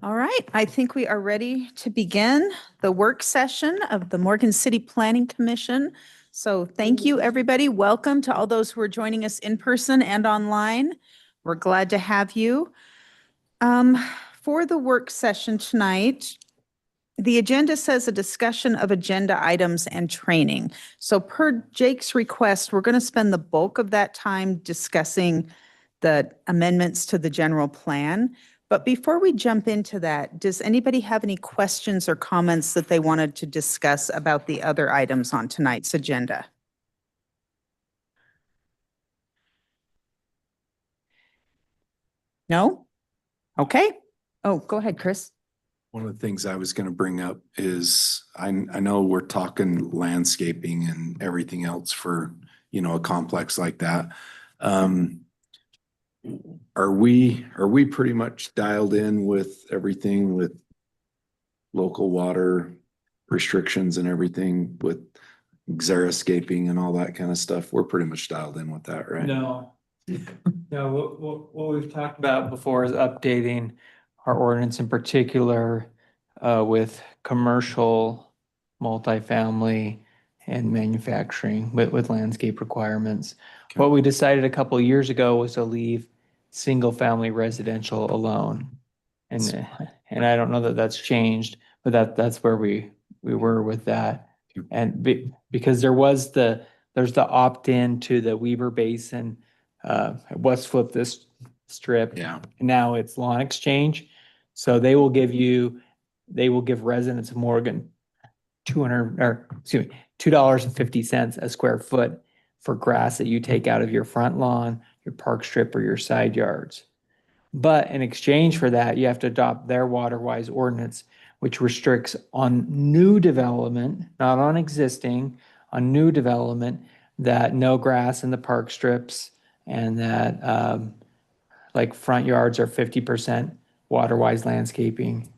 All right, I think we are ready to begin the work session of the Morgan City Planning Commission. So thank you, everybody. Welcome to all those who are joining us in person and online. We're glad to have you. For the work session tonight, the agenda says a discussion of agenda items and training. So per Jake's request, we're going to spend the bulk of that time discussing the amendments to the general plan. But before we jump into that, does anybody have any questions or comments that they wanted to discuss about the other items on tonight's agenda? No? Okay. Oh, go ahead, Chris. One of the things I was going to bring up is I know we're talking landscaping and everything else for, a complex like that. Are we pretty much dialed in with everything with local water restrictions and everything with xeriscaping and all that kind of stuff? We're pretty much dialed in with that, right? No. What we've talked about before is updating our ordinance in particular with commercial, multifamily, and manufacturing with landscape requirements. Okay. What we decided a couple of years ago was to leave single-family residential alone. And I don't know that that's changed, but that's where we were with that. And because there's the opt-in to the Weber Basin, West Flip this strip. Yeah. And now it's lawn exchange. So they will give residents of Morgan $2.50 a square foot for grass that you take out of your front lawn, your park strip, or your side yards. But in exchange for that, you have to adopt their water-wise ordinance, which restricts on new development, not on existing, on new development, that no grass in the park strips and that like front yards are 50% water-wise landscaping.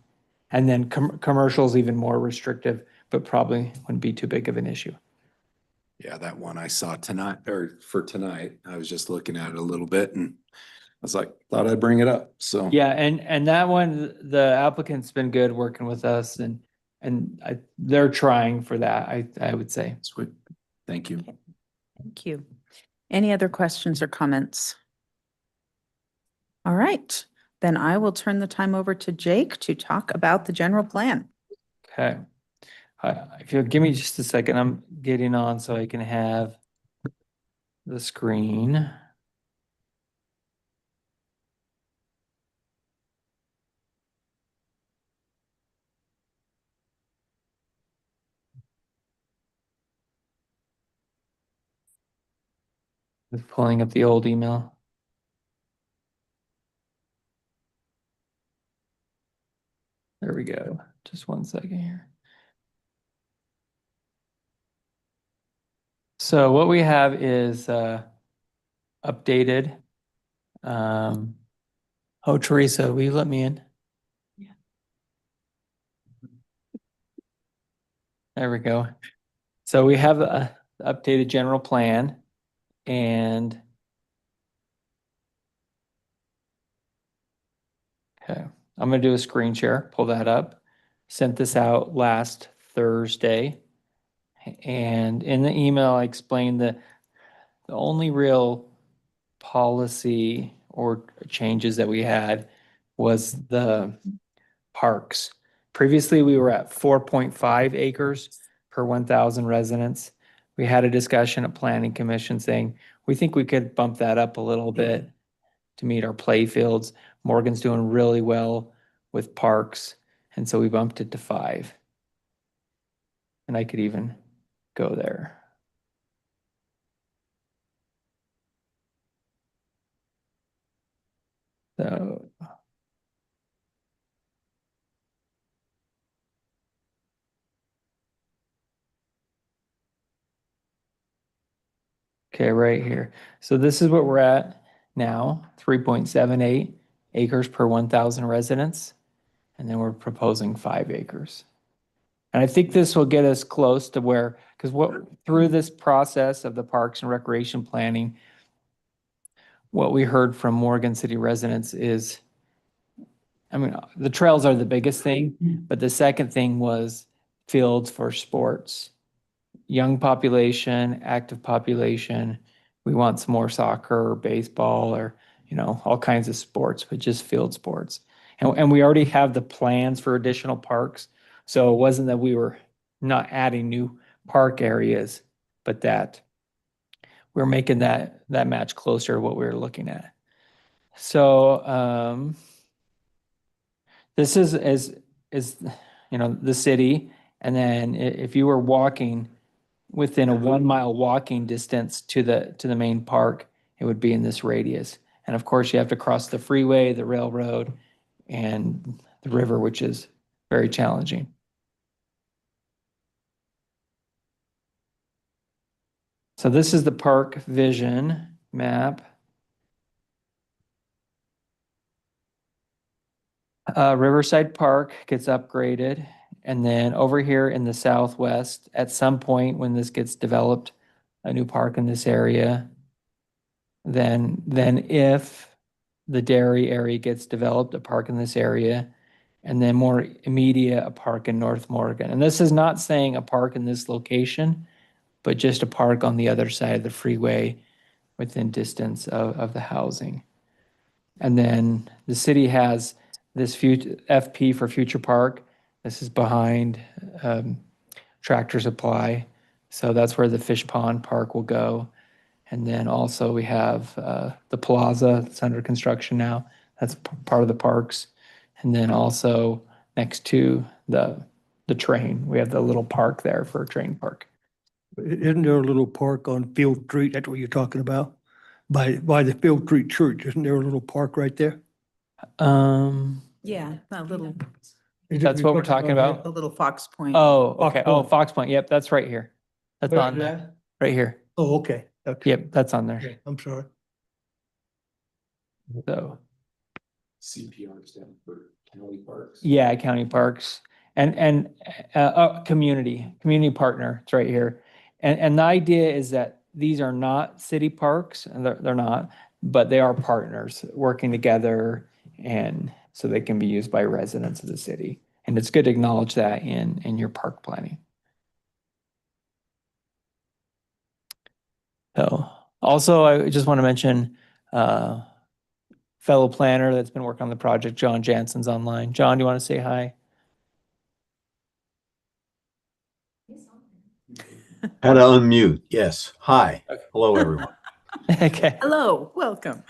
And then commercial is even more restrictive, but probably wouldn't be too big of an issue. Yeah, that one I saw tonight, or for tonight, I was just looking at it a little bit and I was like, thought I'd bring it up. So Yeah, and that one, the applicant's been good working with us and they're trying for that, I would say. sweet. Thank you. Thank you. Any other questions or comments? All right, then I will turn the time over to Jake to talk about the general plan. Okay. If you'll give me just a second, I'm getting on so I can have the screen. Just pulling up the old email. There we go. Just one second here. So what we have is updated. Oh, Teresa, will you let me in? Yeah. There we go. So we have a updated general plan and okay, I'm gonna do a screen share, pull that up. Sent this out last Thursday. And in the email, I explained that the only real policy or changes that we had was the parks. Previously, we were at 4.5 acres per 1,000 residents. We had a discussion at Planning Commission saying, we think we could bump that up a little bit to meet our play fields. Morgan's doing really well with parks, and so we bumped it to 5. And I could even go there. So okay, right here. So this is what we're at now, 3.78 acres per 1,000 residents. And then we're proposing 5 acres. And I think this will get us close to where, because through this process of the parks and recreation planning, what we heard from Morgan City residents is I mean, the trails are the biggest thing, but the second thing was fields for sports. Young population, active population. We want some more soccer or baseball or, all kinds of sports, but just field sports. And we already have the plans for additional parks. So it wasn't that we were not adding new park areas, but that we're making that match closer to what we were looking at. So this is the city, and then if you were walking within a 1 mile walking distance to the main park, it would be in this radius. And of course, you have to cross the freeway, the railroad, and the river, which is very challenging. So this is the park vision map. Riverside Park gets upgraded. And then over here in the southwest, at some point when this gets developed, a new park in this area, then if the dairy area gets developed, a park in this area, and then more immediate, a park in North Morgan. And this is not saying a park in this location, but just a park on the other side of the freeway within distance of the housing. And then the city has this future FP for Future Park. This is behind Tractor Supply. So that's where the Fish Pond Park will go. And then also we have the plaza that's under construction now. That's part of the parks. And then also next to the train, we have the little park there for a train park. Isn't there a little park on Field Street? That's what you're talking about? By the Field Street Church, isn't there a little park right there? Yeah, that little, Is That's what we're talking about? the little Fox Point. Oh, Fox okay. Oh, Point. Fox Point. Yep, that's right here. That's Where's on there, that? right here. Oh, okay. Okay. Yep, that's on there. Okay, I'm sorry. So, CPR stand for county parks. yeah, county parks and community partner. It's right here. And the idea is that these are not city parks, and they're not, but they are partners working together, and so they can be used by residents of the city. And it's good to acknowledge that in your park planning. So also, I just want to mention fellow planner that's been working on the project, John Jansen's online. John, do you want to say hi? How to unmute. Yes. Hi. Okay. Hello, everyone. Okay. Hello, welcome.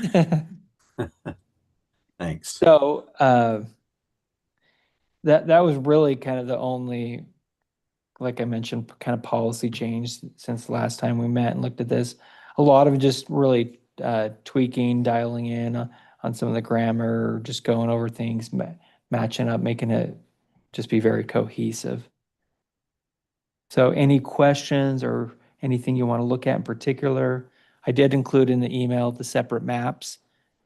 Thanks. So that was really kind of the only, like I mentioned, kind of policy change since the last time we met and looked at this. A lot of just really tweaking, dialing in on some of the grammar, just going over things, matching up, making it just be very cohesive. So any questions or anything you want to look at in particular? I did include in the email the separate maps,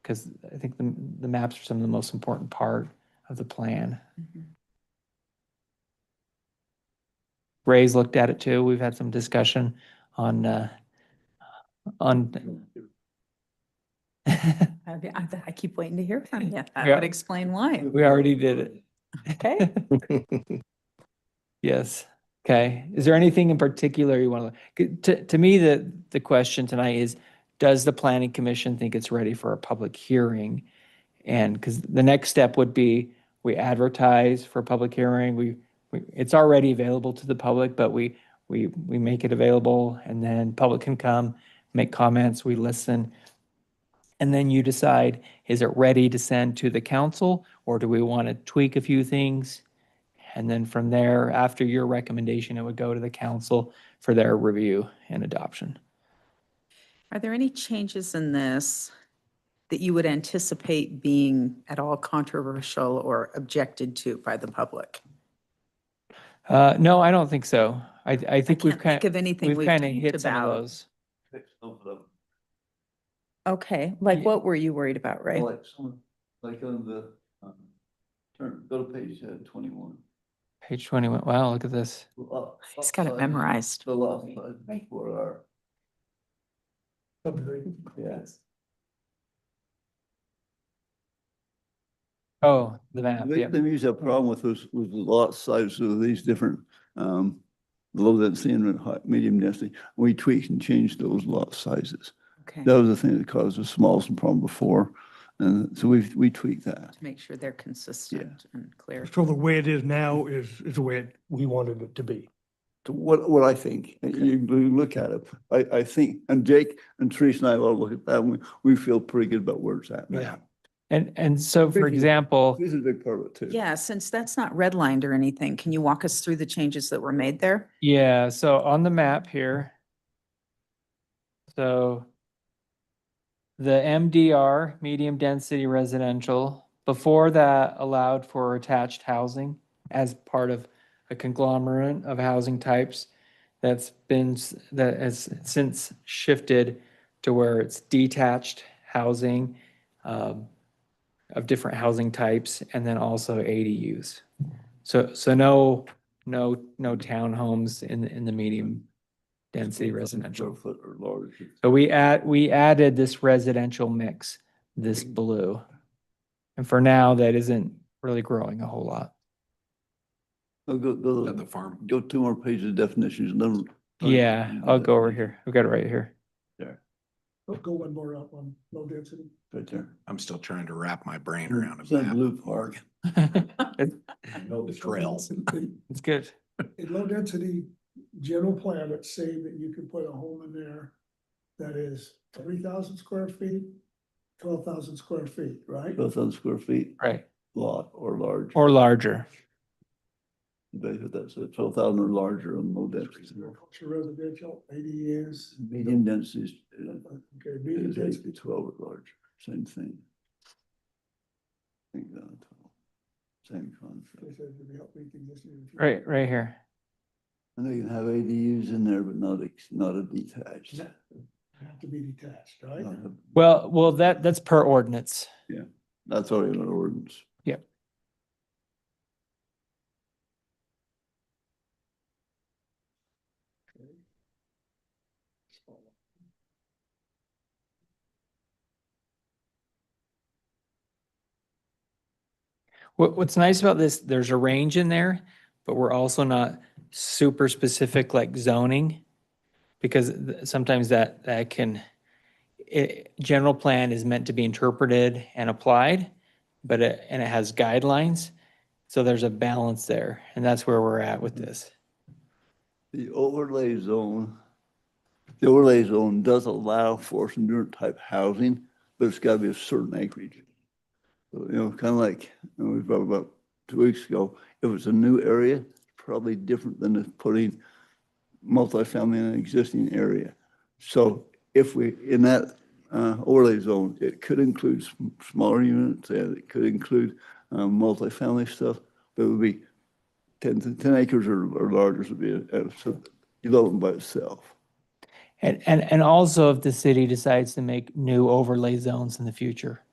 because I think the maps are some of the most important part of the plan. Ray's looked at it too. We've had some discussion on I keep waiting to hear from you. That Yeah. would explain why. we already did it. Okay. Yes. Okay. Is there anything in particular you want to me, the question tonight is, does the planning commission think it's ready for a public hearing? And because the next step would be we advertise for a public hearing. We it's already available to the public, but we make it available, and then public can come, make comments, we listen. And then you decide, is it ready to send to the council, or do we want to tweak a few things? And then from there, after your recommendation, it would go to the council for their review and adoption. Are there any changes in this that you would anticipate being at all controversial or objected to by the public? No, I don't think so. I I think can't think of anything we've kind of talked hit some of about. those. Okay, like Yeah. what were you worried about, Ray? Like on the, go to page 21. Page 21. Wow, look at this. He's got it memorized. The last slide for our. Yes. Oh, the map, They, yeah. they used to have a problem with those, with the lot sizes of these different, low density and medium density. We tweaked and changed those lot sizes. Okay, That to was the thing that caused the smallest problem before. And so we tweaked that. make sure they're consistent and clear. So the way it is now is the way we wanted it to be. So what I think, you look at it, I think, and Jake and Teresa and I all look at that, and we feel pretty good about where it's at Yeah. now. And so for Vision. example, This is a big part of it too. Yeah, since that's not redlined or anything, can you walk us through the changes that were made there? yeah, so on the map here. So the MDR, medium density residential, before that allowed for attached housing as part of a conglomerate of housing types. That has since shifted to where it's detached housing of different housing types, and then also ADUs. So no townhomes in the medium density residential. Square foot or larger. So we added this residential mix, this blue. And for now, that isn't really growing a whole lot. Oh, go, At the farm. go 2 more pages of definitions and then. Yeah, I'll go over here. I've got it right here. There, Go one more up on low density. right there. I'm still trying to wrap my brain around It's a that map. blue part. It's I know the trails. it's good. In low density general plan, it's saying that you can put a home in there that is 3,000 square feet, 12,000 square feet, right? 12,000 square feet Right. lot or large. Or larger. Basically, that's 12,000 or larger on low density. Agriculture, residential, ADUs. Medium density Okay, medium is density. 12 or larger, same thing. Think that, same They concept. said to be help meet the existing. Right here. I know you can have ADUs in there, but not a detached. Have to be detached, right? Well, that's per ordinance. That's already in our ordinance. Yep. What's nice about this, there's a range in there, but we're also not super specific like zoning. Because sometimes that can, general plan is meant to be interpreted and applied, but it has guidelines. So there's a balance there, and that's where we're at with this. The overlay zone does allow for some different type housing, but it's gotta be a certain acreage. So, kind of like, we talked about 2 weeks ago, if it's a new area, it's probably different than if putting multifamily in an existing area. So if we, in that overlay zone, it could include smaller units, and it could include multifamily stuff, but it would be 10 acres or larger would be development by itself. And also if the city decides to make new overlay zones in the future.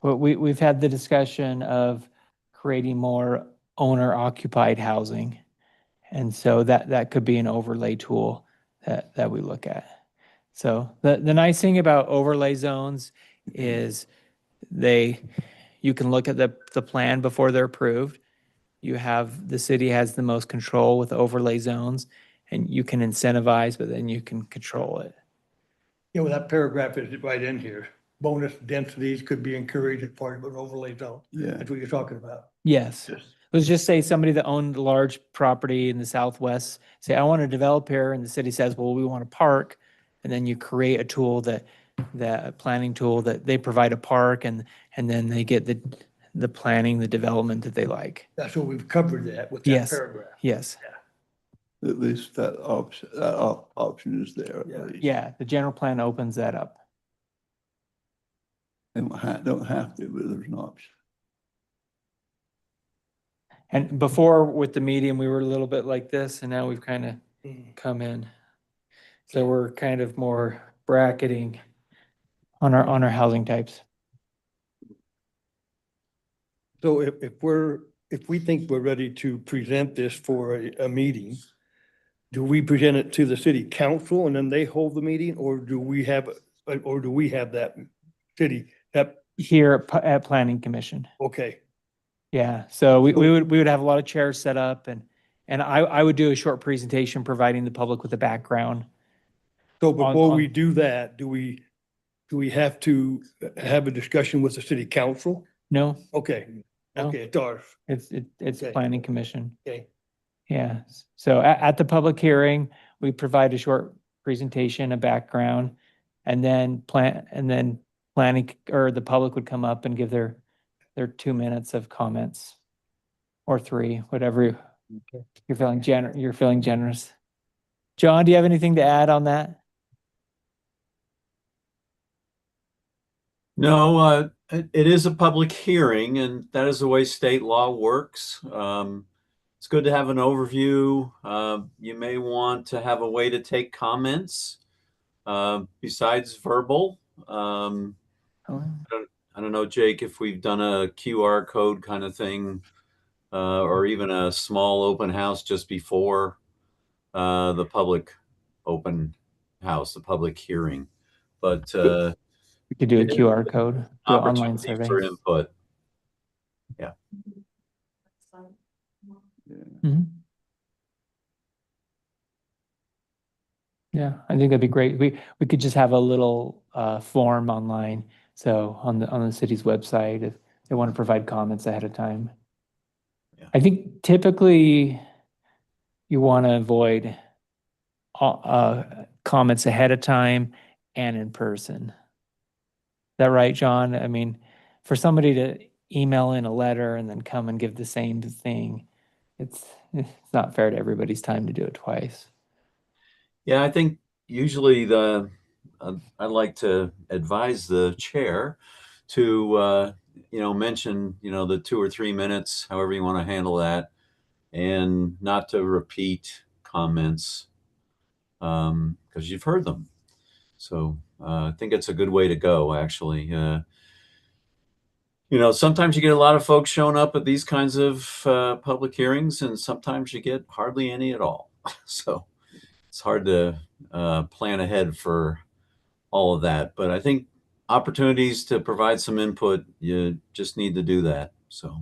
But we've had the discussion of creating more owner occupied housing. And so that could be an overlay tool that we look at. So the nice thing about overlay zones is you can look at the plan before they're approved. The city has the most control with overlay zones, and you can incentivize, but then you can control it. Yeah, well, that paragraph is right in here. Bonus densities could be encouraged as part of an overlay zone. Yeah. That's what you're talking about. Yes. Let's just say somebody that owned a large property in the Southwest, say, I want to develop here, and the city says, well, we want a park. And then you create a tool that planning tool that they provide a park, and then they get the planning, the development that they like. That's what we've covered that with that Yes. paragraph. Yes. At least that option is there. Yeah. At least. Yeah, the general plan opens that up. They don't have to, but there's an option. And before with the medium, we were a little bit like this, and now we've kind of come in. So we're kind of more bracketing on our housing types. So if we think we're ready to present this for a meeting, do we present it to the city council and then they hold the meeting, or do we have that city, Here at Planning Commission. okay, Yeah, so we would have a lot of chairs set up and I would do a short presentation providing the public with a background. So before we on- do that, do we have to have a discussion with the city council? No, Okay, No. okay, it's ours. it's Okay. planning commission. Okay. Yeah, so at the public hearing, we provide a short presentation, a background, and then planning or the public would come up and give their 2 minutes of comments. Or 3, whatever you're feeling generous. John, do you have anything to add on that? No, it is a public hearing, and that is the way state law works. It's good to have an overview. You may want to have a way to take comments besides verbal. Oh, I don't know, Jake, if we've done a QR code kind of thing, or even a small open house just before the public open house, the public hearing. But we could do a Yeah. QR code, do an online opportunity survey. for input. Mhm. Yeah, I think that'd be great. We could just have a little form online. So on the city's website, if they want to provide comments ahead of time. Yeah. I think typically you want to avoid comments ahead of time and in person. Is that right, John? I mean, for somebody to email in a letter and then come and give the same thing, it's not fair to everybody's time to do it twice. Yeah, I think usually I'd like to advise the chair to mention the 2 or 3 minutes, however you want to handle that, and not to repeat comments because you've heard them. So I think it's a good way to go, actually. Sometimes you get a lot of folks showing up at these kinds of public hearings, and sometimes you get hardly any at all. So it's hard to plan ahead for all of that. But I think opportunities to provide some input, you just need to do that. So.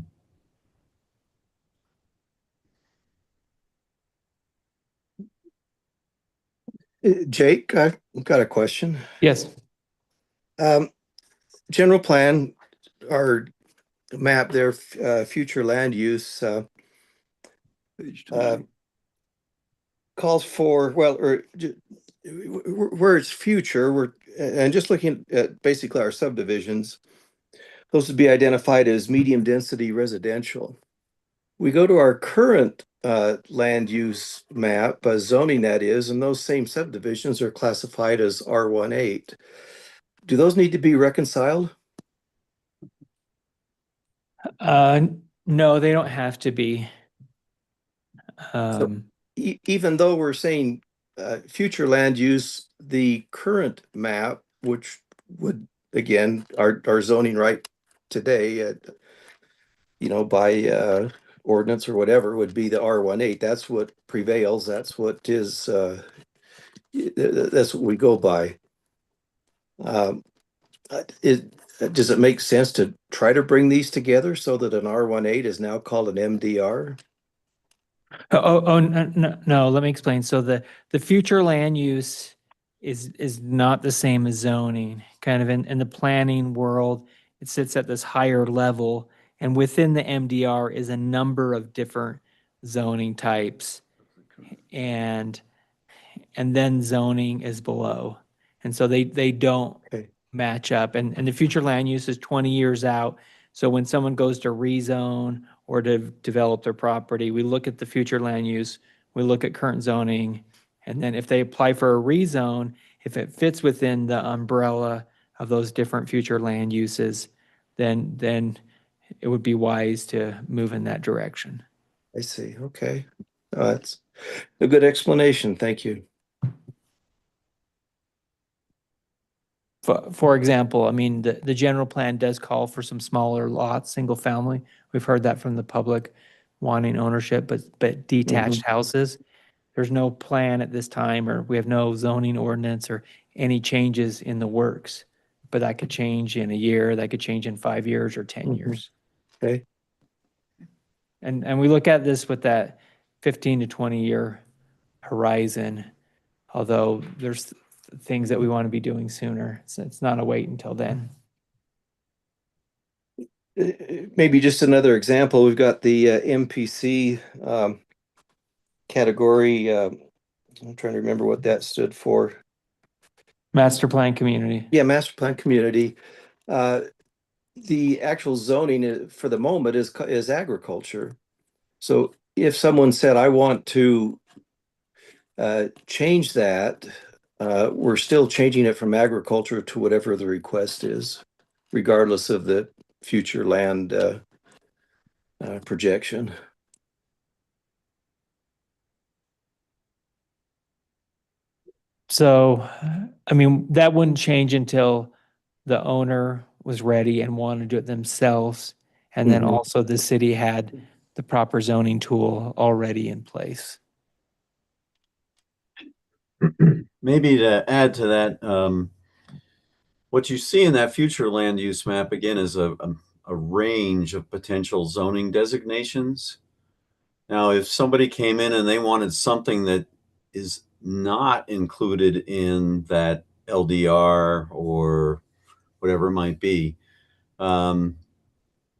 Jake, I've got a question. Yes. General plan, our map there, future land use, Page uh, 20. calls for, well, where it's future, and just looking at basically our subdivisions, those would be identified as medium density residential. We go to our current land use map, zoning that is, and those same subdivisions are classified as R18. Do those need to be reconciled? No, they don't have to be. Um, Even though we're saying future land use, the current map, which would, again, our zoning right today, by ordinance or whatever, would be the R18. That's what prevails. That's what is, that's what we go by. Does it make sense to try to bring these together so that an R18 is now called an MDR? no, let me explain. So the future land use is not the same as zoning. Kind of in the planning world, it sits at this higher level, and within the MDR is a number of different zoning types, and then zoning is below. And so they don't Okay. match up. And the future land use is 20 years out. So when someone goes to rezone or to develop their property, we look at the future land use, we look at current zoning, and then if they apply for a rezone, if it fits within the umbrella of those different future land uses, then it would be wise to move in that direction. I see. Okay. That's a good explanation. Thank you. For example, I mean, the general plan does call for some smaller lots, single family. We've heard that from the public wanting ownership, but detached houses. There's no plan at this time, or we have no zoning ordinance or any changes in the works. But that could change in a year, that could change in 5 years or 10 years. Okay. And we look at this with that 15 to 20-year horizon, although there's things that we want to be doing sooner. So it's not a wait until then. Maybe just another example, we've got the MPC category. I'm trying to remember what that stood for. Master plan community. Yeah, master plan community. The actual zoning for the moment is agriculture. So if someone said, I want to change that, we're still changing it from agriculture to whatever the request is, regardless of the future land projection. So, I mean, that wouldn't change until the owner was ready and wanted to do it themselves. And then Mhm. also the city had the proper zoning tool already in place. Maybe to add to that, what you see in that future land use map again is a range of potential zoning designations. Now, if somebody came in and they wanted something that is not included in that LDR or whatever it might be,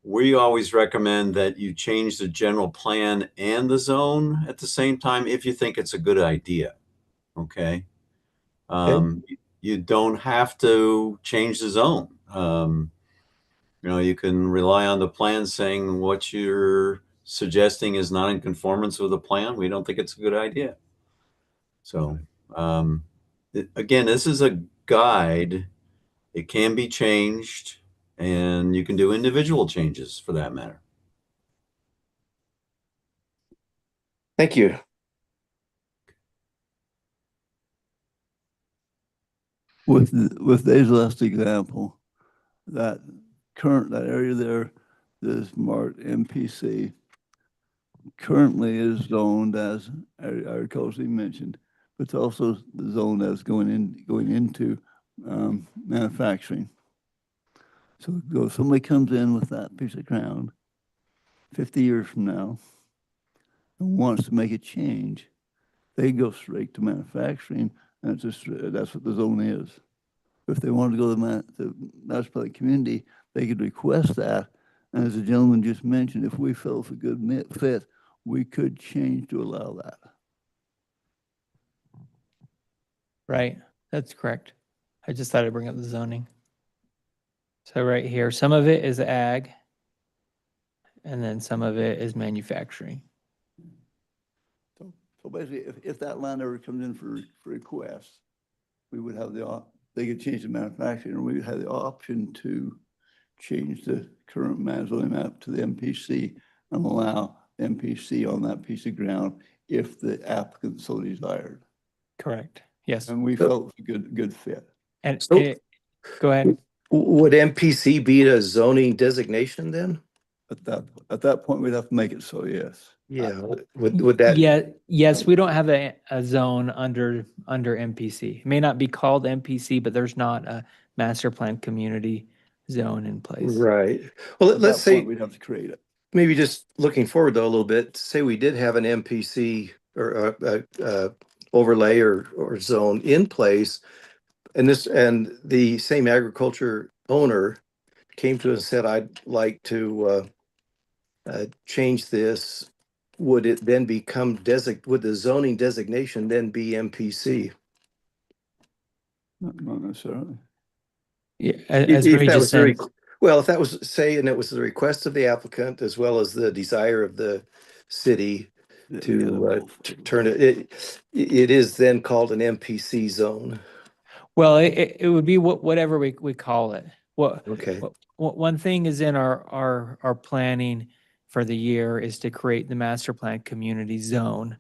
we always recommend that you change the general plan and the zone at the same time if you think it's a good idea. Okay. You don't have to change the zone. You can rely on the plan saying what you're suggesting is not in conformance with the plan. We don't think it's a good idea. So, again, this is a guide. It can be changed, and you can do individual changes for that matter. Thank you. With Dave's last example, that area there that is marked MPC currently is zoned as agriculture you mentioned, but it's also the zone that's going into manufacturing. So if somebody comes in with that piece of ground 50 years from now and wants to make a change, they go straight to manufacturing, and that's what the zone is. If they want to go to the master plan community, they could request that. And as the gentleman just mentioned, if we felt a good fit, we could change to allow that. Right, that's correct. I just thought I'd bring up the zoning. So right here, some of it is ag, and then some of it is manufacturing. So basically, if that land ever comes in for request, we would have they could change the manufacturing, or we would have the option to change the current zoning map to the MPC and allow MPC on that piece of ground if the applicant so desired. Correct, yes. And we felt it was a good fit. And So- go ahead. Would MPC be a zoning designation then? At that point, we'd have to make it so, yes. Yeah. Would that? Yeah, yes, we don't have a zone under MPC. It may not be called MPC, but there's not a master plan community zone in place. Right. Well, At let's that say, point, we'd have to create it. maybe just looking forward though a little bit, say we did have an MPC or overlay or zone in place, and the same agriculture owner came to us and said, I'd like to change this. Would it then become would the zoning designation then be MPC? Not necessarily. Yeah, If as Brady that just was said, well, if that was and it was the request of the applicant as well as the desire of the city to turn it is then called an MPC zone. well, it would be whatever we call it. Okay. One thing is in our planning for the year is to create the master plan community zone.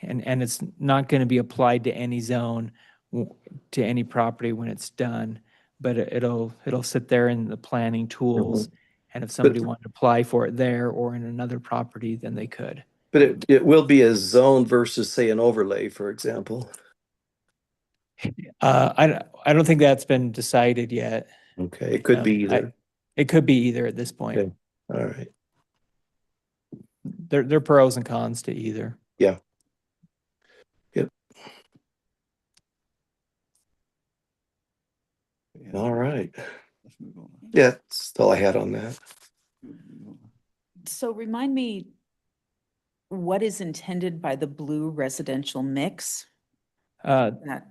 And it's not going to be applied to any zone, to any property when it's done, but it'll sit there in the planning tools. And if somebody wanted to apply for it there or in another property, then they could. But it will be a zone versus, say, an overlay, for example. I don't think that's been decided yet. Okay, it could be either. It could be either at this point. Okay. All right. there are pros and cons to either. Yeah. Yep. All right. Let's move on. Yeah, that's all I had on that. So remind me, what is intended by the blue residential mix? That,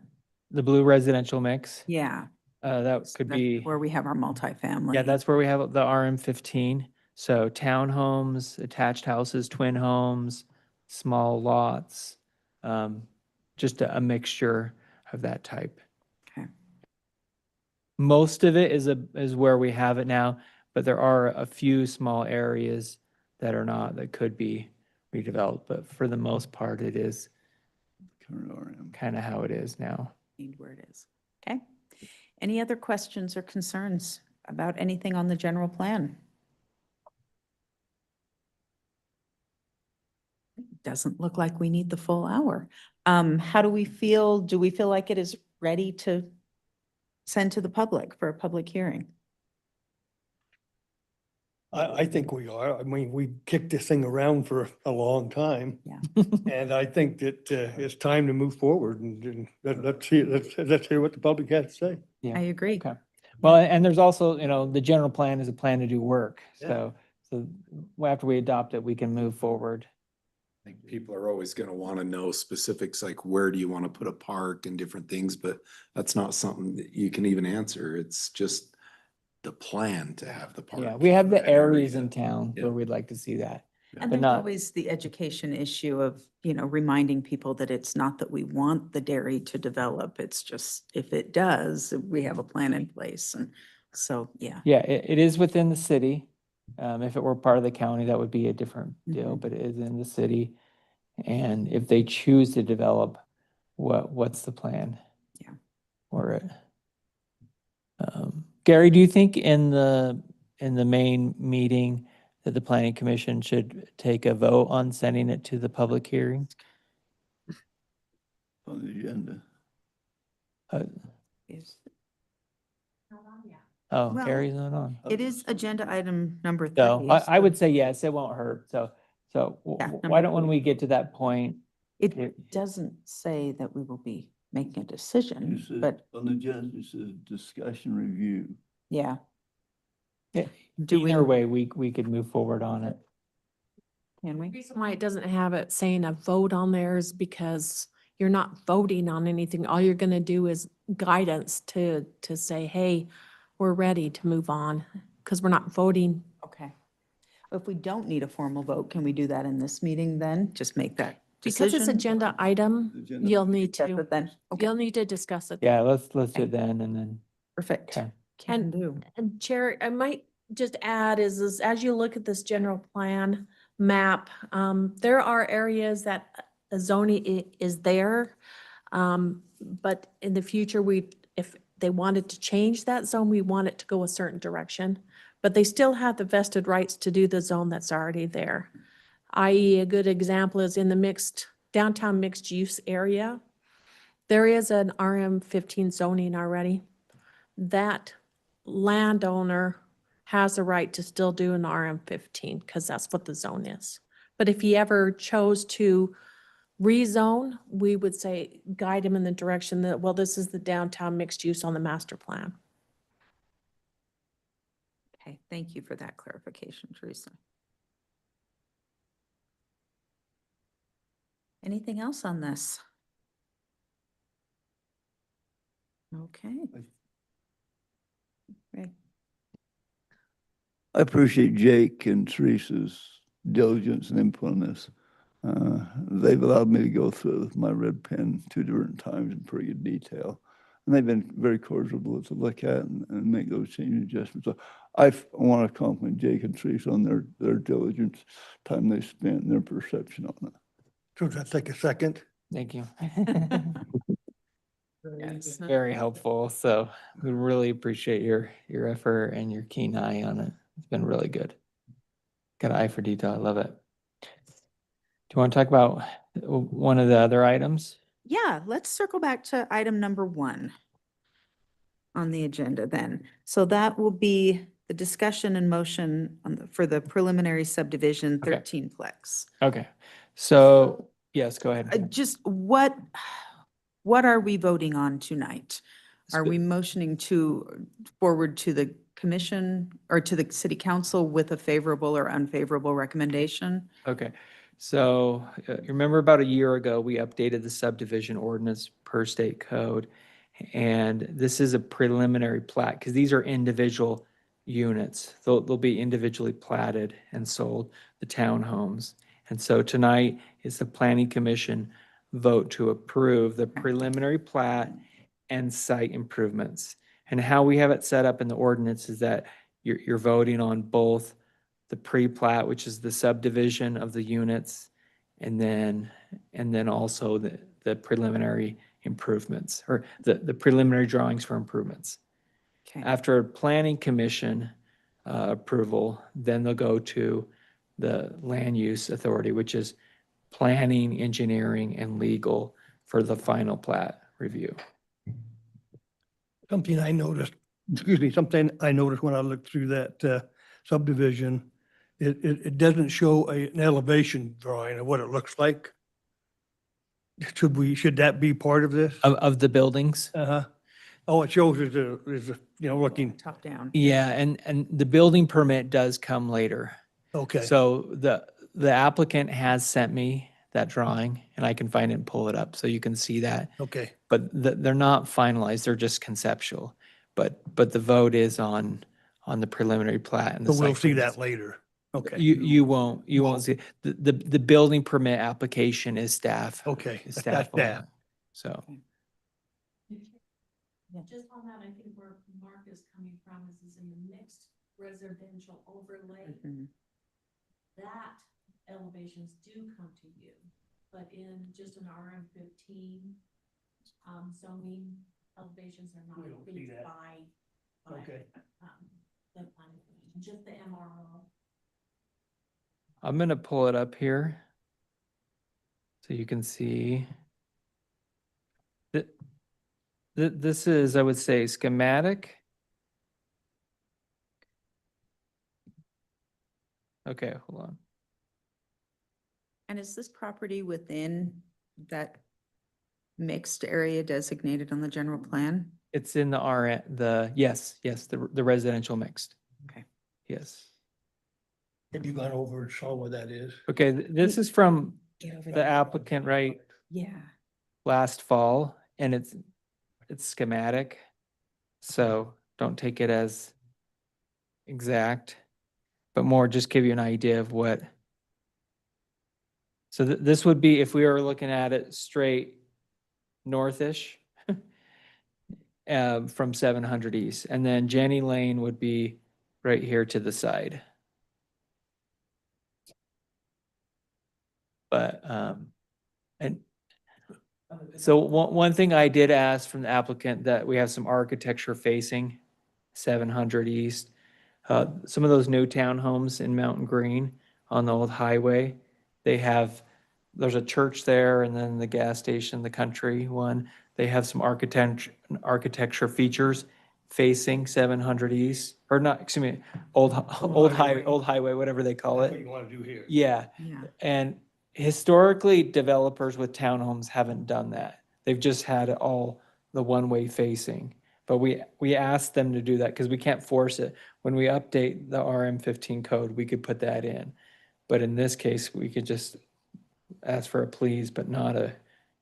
The blue residential mix, yeah. that could that's be, where we have our multifamily. yeah, that's where we have the RM15. So townhomes, attached houses, twin homes, small lots, just a mixture of that type. Okay. Most of it is where we have it now, but there are a few small areas that are not, that could be redeveloped, but for the most part, it is Current RM. kind of how it is now. Need where it is. Okay. Any other questions or concerns about anything on the general plan? Doesn't look like we need the full hour. How do we feel? Do we feel like it is ready to send to the public for a public hearing? I think we are. I mean, we kicked this thing around for a long time. Yeah. And I think that it's time to move forward and let's hear what the public has to say. Yeah. I agree. Okay. Well, and there's also, the general plan is a plan to do work. Yeah. So after we adopt it, we can move forward. I think people are always gonna wanna know specifics, like where do you wanna put a park and different things, but that's not something that you can even answer. It's just the plan to have the park. Yeah, we have the that area. areas in town Yeah. where we'd like to see that. And But there's not- always the education issue of, reminding people that it's not that we want the dairy to develop. It's just, if it does, we have a plan in place. And so, yeah. Yeah, it is within the city. If it were part of the county, that would be a different deal, Mhm. but it is in the city. And if they choose to develop, what's the plan? Yeah. For it? Gary, do you think in the main meeting that the planning commission should take a vote on sending it to the public hearing? On the agenda. Is- Oh, Well, Gary's not on. It is agenda item number 30. So I would say yes, it won't hurt. So Yeah, why number don't, when 30. we get to that point, It it- doesn't say that we will be making a decision, It says- but On the agenda, it says discussion review. yeah. Yeah, Do we, either way, we could move forward on it. can The we? reason why it doesn't have it saying a vote on there is because you're not voting on anything. All you're gonna do is guidance to say, hey, we're ready to move on, because we're not voting. Okay. If we don't need a formal vote, can we do that in this meeting then? Just make that Because decision? it's agenda item, Agenda. you'll need Discuss to, it then. Okay, you'll need to discuss it. Yeah, let's do Okay. it then and then, perfect. okay. Can And- do. And Chair, I might just add is as you look at this general plan map, there are areas that zoning is there. But in the future, if they wanted to change that zone, we want it to go a certain direction. But they still have the vested rights to do the zone that's already there. i.e. a good example is in the downtown mixed use area. There is an RM15 zoning already. That landowner has a right to still do an RM15 because that's what the zone is. But if he ever chose to rezone, we would say, guide him in the direction that, well, this is the downtown mixed use on the master plan. Okay, thank you for that clarification, Teresa. Anything else on this? Okay. Ray. I appreciate Jake and Teresa's diligence and input on this. They've allowed me to go through with my red pen 2 different times in pretty good detail. And they've been very cordial to look at and make those change adjustments. So I want to compliment Jake and Teresa on their diligence, time they spent, and their perception on it. So does that take a second? Thank you. Yes. Very helpful. So we really appreciate your effort and your keen eye on it. It's been really good. Got an eye for detail. I love it. Do you want to talk about one of the other items? Yeah, let's circle back to item number 1 on the agenda then. So that will be the discussion and motion on for the preliminary subdivision Okay. 13 plex. Okay, so, yes, go ahead. Just what are we voting on tonight? Are we motioning to forward to the commission or to the city council with a favorable or unfavorable recommendation? Okay, so you remember about a year ago, we updated the subdivision ordinance per state code. And this is a preliminary plat, because these are individual units. They'll be individually platted and sold, the townhomes. And so tonight is the planning commission vote to approve the preliminary plat and site improvements. And how we have it set up in the ordinance is that you're voting on both the pre-plat, which is the subdivision of the units, and then also the preliminary improvements, or the preliminary drawings for improvements. Okay. After planning commission approval, then they'll go to the land use authority, which is planning, engineering, and legal for the final plat review. Something I noticed, something I noticed when I looked through that subdivision, it doesn't show an elevation drawing of what it looks like. Should that be part of this? Of the buildings? Uh-huh. Oh, it shows looking, Top down. Yeah, and the building permit does come later. okay. So the applicant has sent me that drawing, and I can find it and pull it up so you can see that. Okay, But they're not finalized, they're just conceptual. But the vote is on the preliminary plat and the so we'll site see improvements. that later. Okay. You won't Won't. see, the building permit application is staff. Okay, is that's staff. on that. that. So, Just on that, I think where Mark is coming from is in the mixed residential overlay, Mhm. that elevations do come to you. But in just an RM15 zoning, elevations are not We don't see approved that. by Okay. the planning commission, just the MRO. I'm gonna pull it up here so you can see. This is, I would say, schematic. Okay, hold on. And is this property within that mixed area designated on the general plan? It's in the yes, the residential mixed. Okay. Yes. Have you gone over and saw what that is? Okay, this is from Get over the there. applicant, right, Yeah. last fall, and it's schematic. So don't take it as exact, but more just give you an idea of what. So this would be, if we were looking at it straight northish, from 700 East, and then Jenny Lane would be right here to the side. But, and so one thing I did ask from the applicant, that we have some architecture facing 700 East. Some of those new townhomes in Mountain Green on the old highway, there's a church there, and then the gas station, the country one. They have some architecture features facing 700 East, or not, excuse me, old highway, whatever they call That's what it. you want to do here. Yeah, Yeah. and historically, developers with townhomes haven't done that. They've just had it all the one-way facing. But we asked them to do that because we can't force it. When we update the RM15 code, we could put that in. But in this case, we could just ask for a please, but not a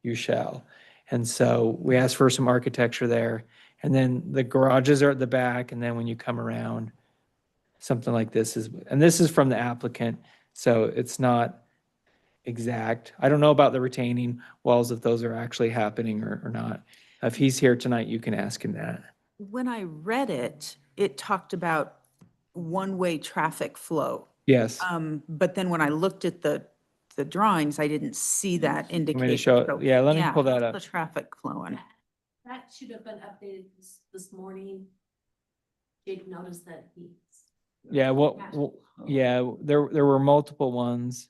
you shall. And so we asked for some architecture there. And then the garages are at the back, and then when you come around, something like this and this is from the applicant, so it's not exact. I don't know about the retaining walls, if those are actually happening or not. If he's here tonight, you can ask him that. When I read it, it talked about one-way traffic flow. Yes. But then when I looked at the drawings, I didn't see that Want me to indicated. show it? So, Yeah, let me pull that how's up. The traffic flowing. That should have been updated this morning. Jake noticed that he's. Yeah, yeah, there were multiple ones.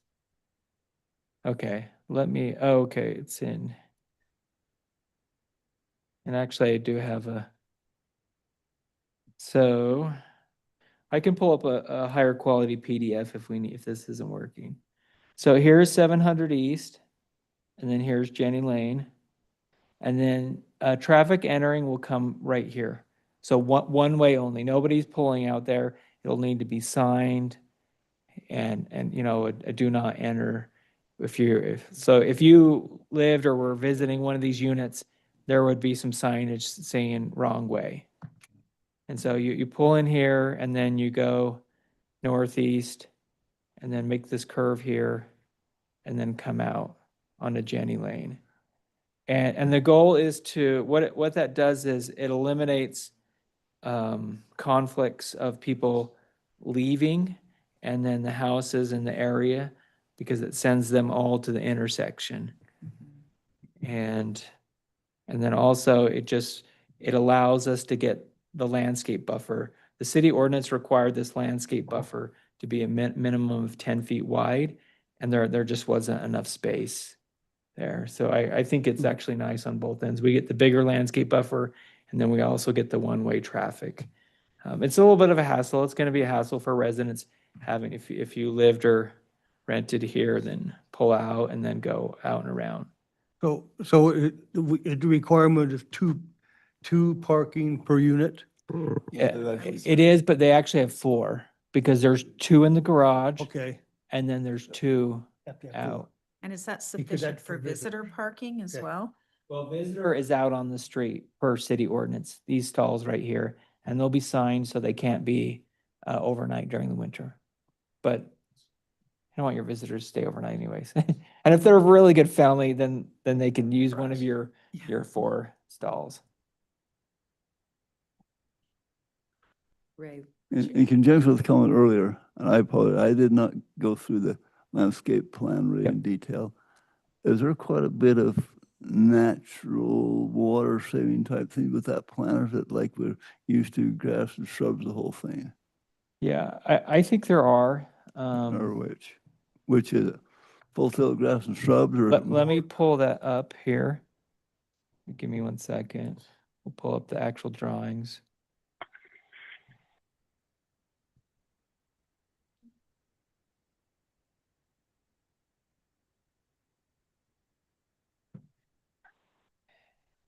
Okay, okay, it's in. And actually, I do have so I can pull up a higher quality PDF if we need, if this isn't working. So here's 700 East, and then here's Jenny Lane. And then traffic entering will come right here. So one way only. Nobody's pulling out there. It'll need to be signed and you know, a do not enter. If you lived or were visiting one of these units, there would be some signage saying wrong way. And so you pull in here and then you go northeast and then make this curve here and then come out onto Jenny Lane. And the goal is to, what that does is it eliminates conflicts of people leaving and then the houses in the area, because it sends them all to the intersection. And then also it allows us to get the landscape buffer. The city ordinance required this landscape buffer to be a minimum of 10 feet wide, and there just wasn't enough space there. So I think it's actually nice on both ends. We get the bigger landscape buffer, and then we also get the one-way traffic. It's a little bit of a hassle. It's going to be a hassle for residents having, if you lived or rented here, then pull out and then go out and around. So the requirement is two parking per unit? Yeah, it is, but they actually have 4 because there's 2 in the garage Okay. and then there's 2 Have to have two. out. And is that Because sufficient that's for for visitor. visitor parking as Okay. well? Well, visitor is out on the street per city ordinance, these stalls right here, and they'll be signed so they can't be overnight during the winter. But you don't want your visitors to stay overnight anyways. And if they're a really good family, then they can use one of your 4 stalls. Ray. In conjunction with the comment earlier, and I apologize, I did not go through the landscape plan really in detail. Is there quite a bit of natural water saving type thing with that plan, or is it like we're used to grass and shrubs, the whole thing? Yeah, I think there are. Or which is it? Full tilt grass and shrubs, or? Let me pull that up here. Give me 1 second. We'll pull up the actual drawings.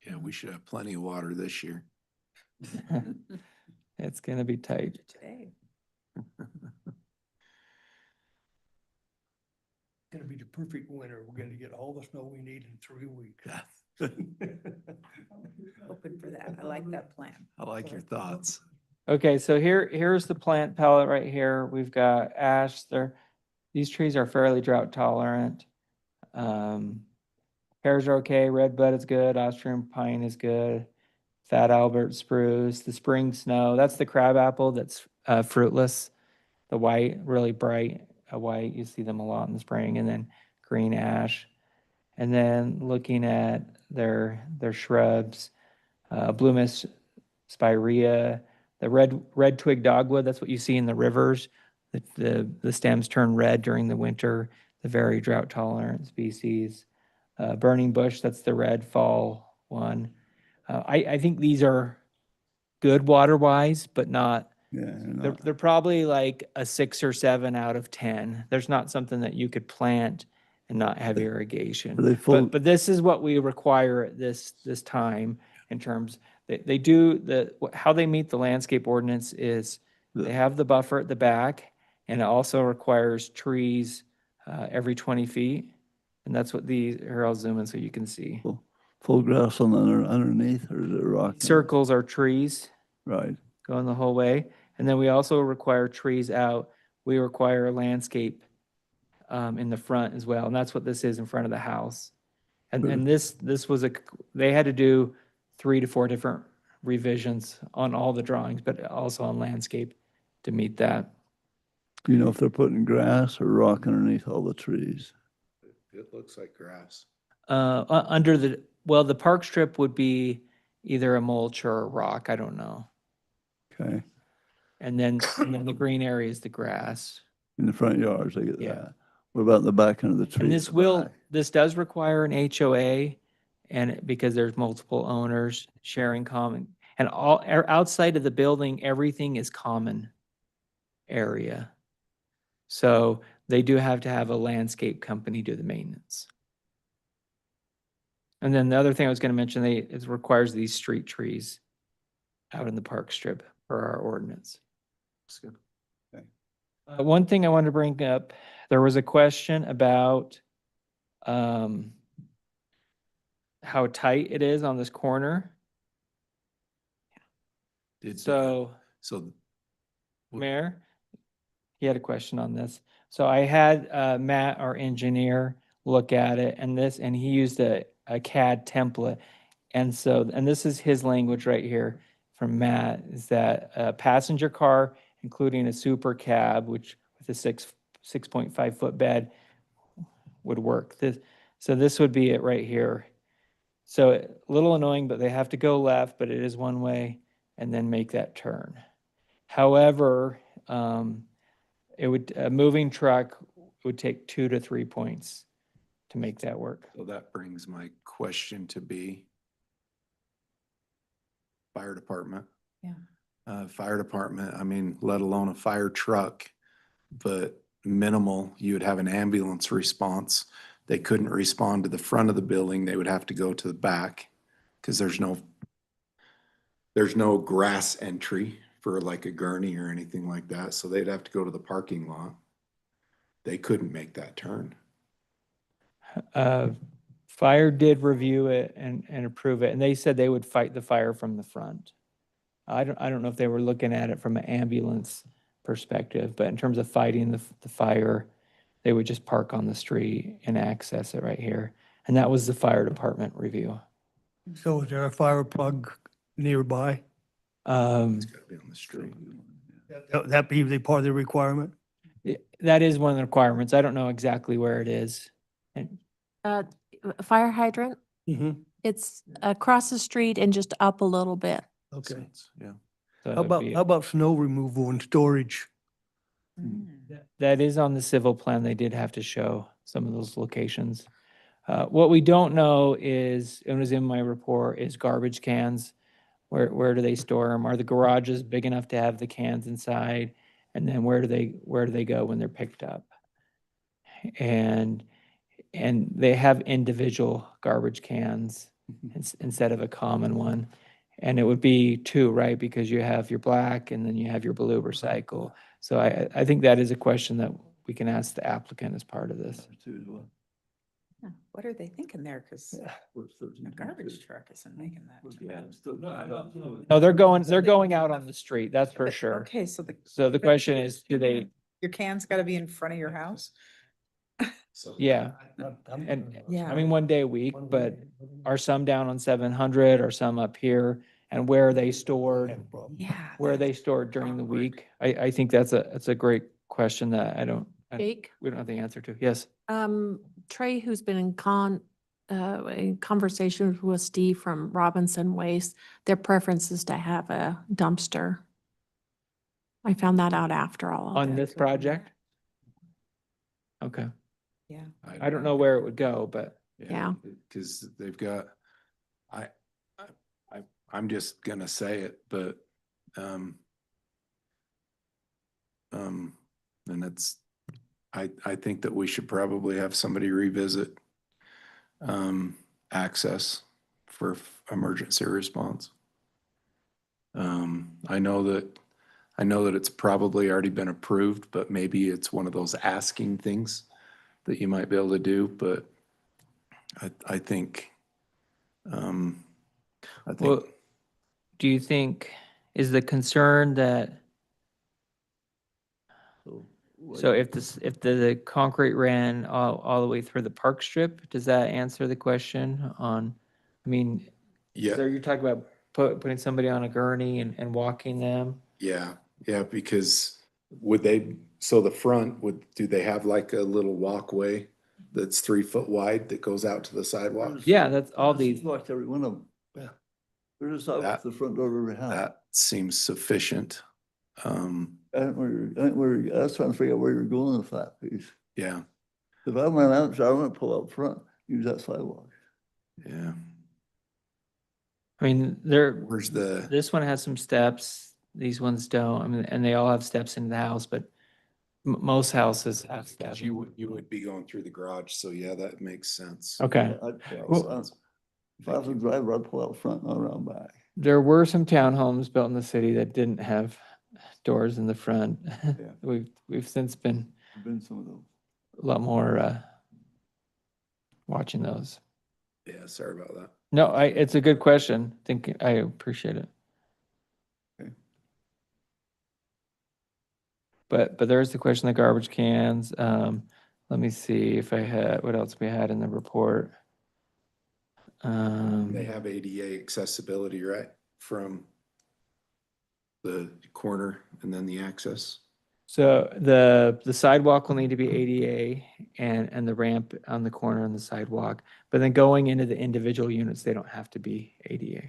Yeah, we should have plenty of water this year. It's gonna be tight. Today. Gonna be the perfect winter. We're gonna get all the snow we need in 3 weeks. Open for that. I like that plan. I like your thoughts. Okay, so here's the plant palette right here. We've got ash there. These trees are fairly drought tolerant. Pears are okay, redbud is good, Austrian pine is good, fat Albert spruce, the spring snow, that's the crabapple that's fruitless. The white, really bright white, you see them a lot in the spring, and then green ash. And then looking at their shrubs, Bloomis spirea, the red twig dogwood, that's what you see in the rivers. The stems turn red during the winter, the very drought tolerant species. Burning bush, that's the red fall one. I think these are good water-wise, but not, Yeah, they're probably like a 6 or 7 out of 10. There's not something that you could plant and not have irrigation. Are they full? But this is what we require at this time in terms, they do how they meet the landscape ordinance is they have the buffer at the back, and it also requires trees every 20 feet. And that's what here I'll zoom in so you can see. Full grass on underneath, or is it rock? Circles are trees Right. going the whole way. And then we also require trees out. We require a landscape in the front as well. And that's what this is in front of the house. And this was they had to do 3 to 4 different revisions on all the drawings, but also on landscape to meet that. Do you know if they're putting grass or rock underneath all the trees? It looks like grass. The park strip would be either a mulch or a rock, I don't know. Okay. And then the green area is the grass. In the front yards, I get Yeah. that. What about the back end of the tree? And this does require an HOA, and because there's multiple owners sharing common, and outside of the building, everything is common. area. So they do have to have a landscape company do the maintenance. And then the other thing I was going to mention, it requires these street trees out in the park strip for our ordinance. One thing I wanted to bring up, there was a question about how tight it is on this corner. So, So Mayor, he had a question on this. So I had Matt, our engineer, look at it and he used a CAD template. And so, and this is his language right here from Matt, is that a passenger car, including a super cab, which with a 6.5 foot bed would work. So this would be it right here. So a little annoying, but they have to go left, but it is one way and then make that turn. However, a moving truck would take 2 to 3 points to make that work. So that brings my question to be fire department. Yeah. Fire department, I mean, let alone a fire truck, but minimal, you would have an ambulance response. They couldn't respond to the front of the building. They would have to go to the back because there's no grass entry for like a gurney or anything like that. So they'd have to go to the parking lot. They couldn't make that turn. Fire did review it and approve it, and they said they would fight the fire from the front. I don't know if they were looking at it from an ambulance perspective, but in terms of fighting the fire, they would just park on the street and access it right here. And that was the fire department review. So is there a fire plug nearby? It's gotta be on the street. That be the part of the requirement? That is one of the requirements. I don't know exactly where it is. And Fire hydrant, Mm-hmm. it's across the street and just up a little bit. Okay. Yeah. so How it'd be- about snow removal and storage? That is on the civil plan. They did have to show some of those locations. What we don't know is, it was in my report, is garbage cans. Where do they store them? Are the garages big enough to have the cans inside? And then where do they go when they're picked up? And they have individual garbage cans instead of a common one. And it would be two, right? Because you have your black and then you have your blue recycle. So I think that is a question that we can ask the applicant as part of this. Yeah, what are they thinking there? Because a garbage truck isn't making that. No, they're going out on the street, that's for sure. Okay, so So the question is, do they, your can's got to be in front of your house? yeah, and Yeah. I mean, one day a week, but are some down on 700, are some up here? And where are they stored? Yeah. Where are they stored during the week? I think that's a great question that Jake, we don't have the answer to. Yes. Trey, who's been in conversations with Steve from Robinson Waste, their preference is to have a dumpster. I found that out after all of On it. this project? Okay. Yeah. I don't know where it would go, but Yeah. Cause they've got, I'm just gonna say it, but, and it's, I think that we should probably have somebody revisit, access for emergency response. I know that it's probably already been approved, but maybe it's one of those asking things that you might be able to do, but I think, well, do you think, is the concern that, so if the concrete ran all the way through the park strip, does that answer the question on, I mean, yeah, so you're talking about putting somebody on a gurney and walking them? yeah, because so the front do they have like a little walkway that's 3 foot wide that goes out to the sidewalk? Yeah, that's all these. Like every one of them. Yeah. There's a sidewalk to the front door of every house. That seems sufficient. I was trying to figure out where you're going with that piece. Yeah, If I went out, I want to pull out front, use that sidewalk. yeah. I mean, Where's this one has some steps. these ones don't. I mean, and they all have steps into the house, but most houses have steps. You would be going through the garage, so yeah, that makes sense. Okay. Well- If I was a driver, I'd pull out front, not around back. There were some townhomes built in the city that didn't have doors in the front. Yeah. We've since been There've been some of those. a lot more watching those. Yeah, sorry about that. No, it's a good question. I appreciate it. Okay. But there's the question, the garbage cans. Let me see if I had, what else we had in the report. They have ADA accessibility, right? From the corner and then the access. So the sidewalk will need to be ADA and the ramp on the corner and the sidewalk. But then going into the individual units, they don't have to be ADA.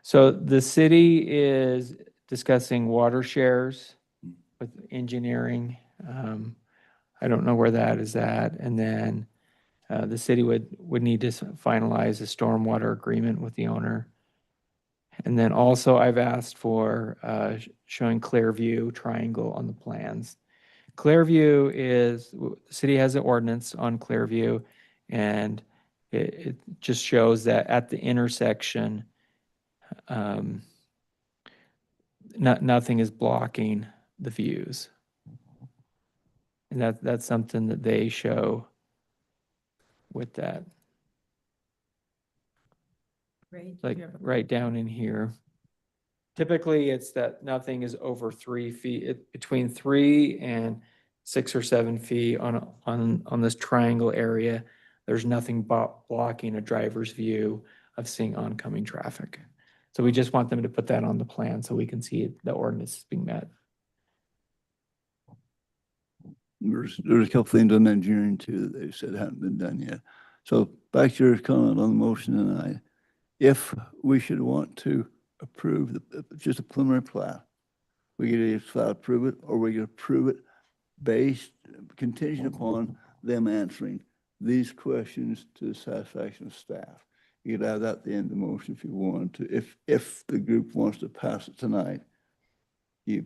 So the city is discussing water shares with engineering. I don't know where that is at. And then the city would need to finalize a stormwater agreement with the owner. And then also I've asked for showing Clearview Triangle on the plans. Clearview is, the city has an ordinance on Clearview, and it just shows that at the intersection, nothing is blocking the views. And that's something that they show with that, like right down in here. Typically, it's that nothing is over 3 feet, between 3 and 6 or 7 feet on this triangle area. There's nothing blocking a driver's view of seeing oncoming traffic. So we just want them to put that on the plan so we can see the ordinance is being met. There's a couple things on engineering too that they said hadn't been done yet. So back to your comment on the motion tonight, if we should want to approve just a preliminary plat, we could either flat approve it, or we could approve it based, contingent upon them answering these questions to the satisfaction of staff. You could add that at the end of the motion if you wanted to. If the group wants to pass it tonight, you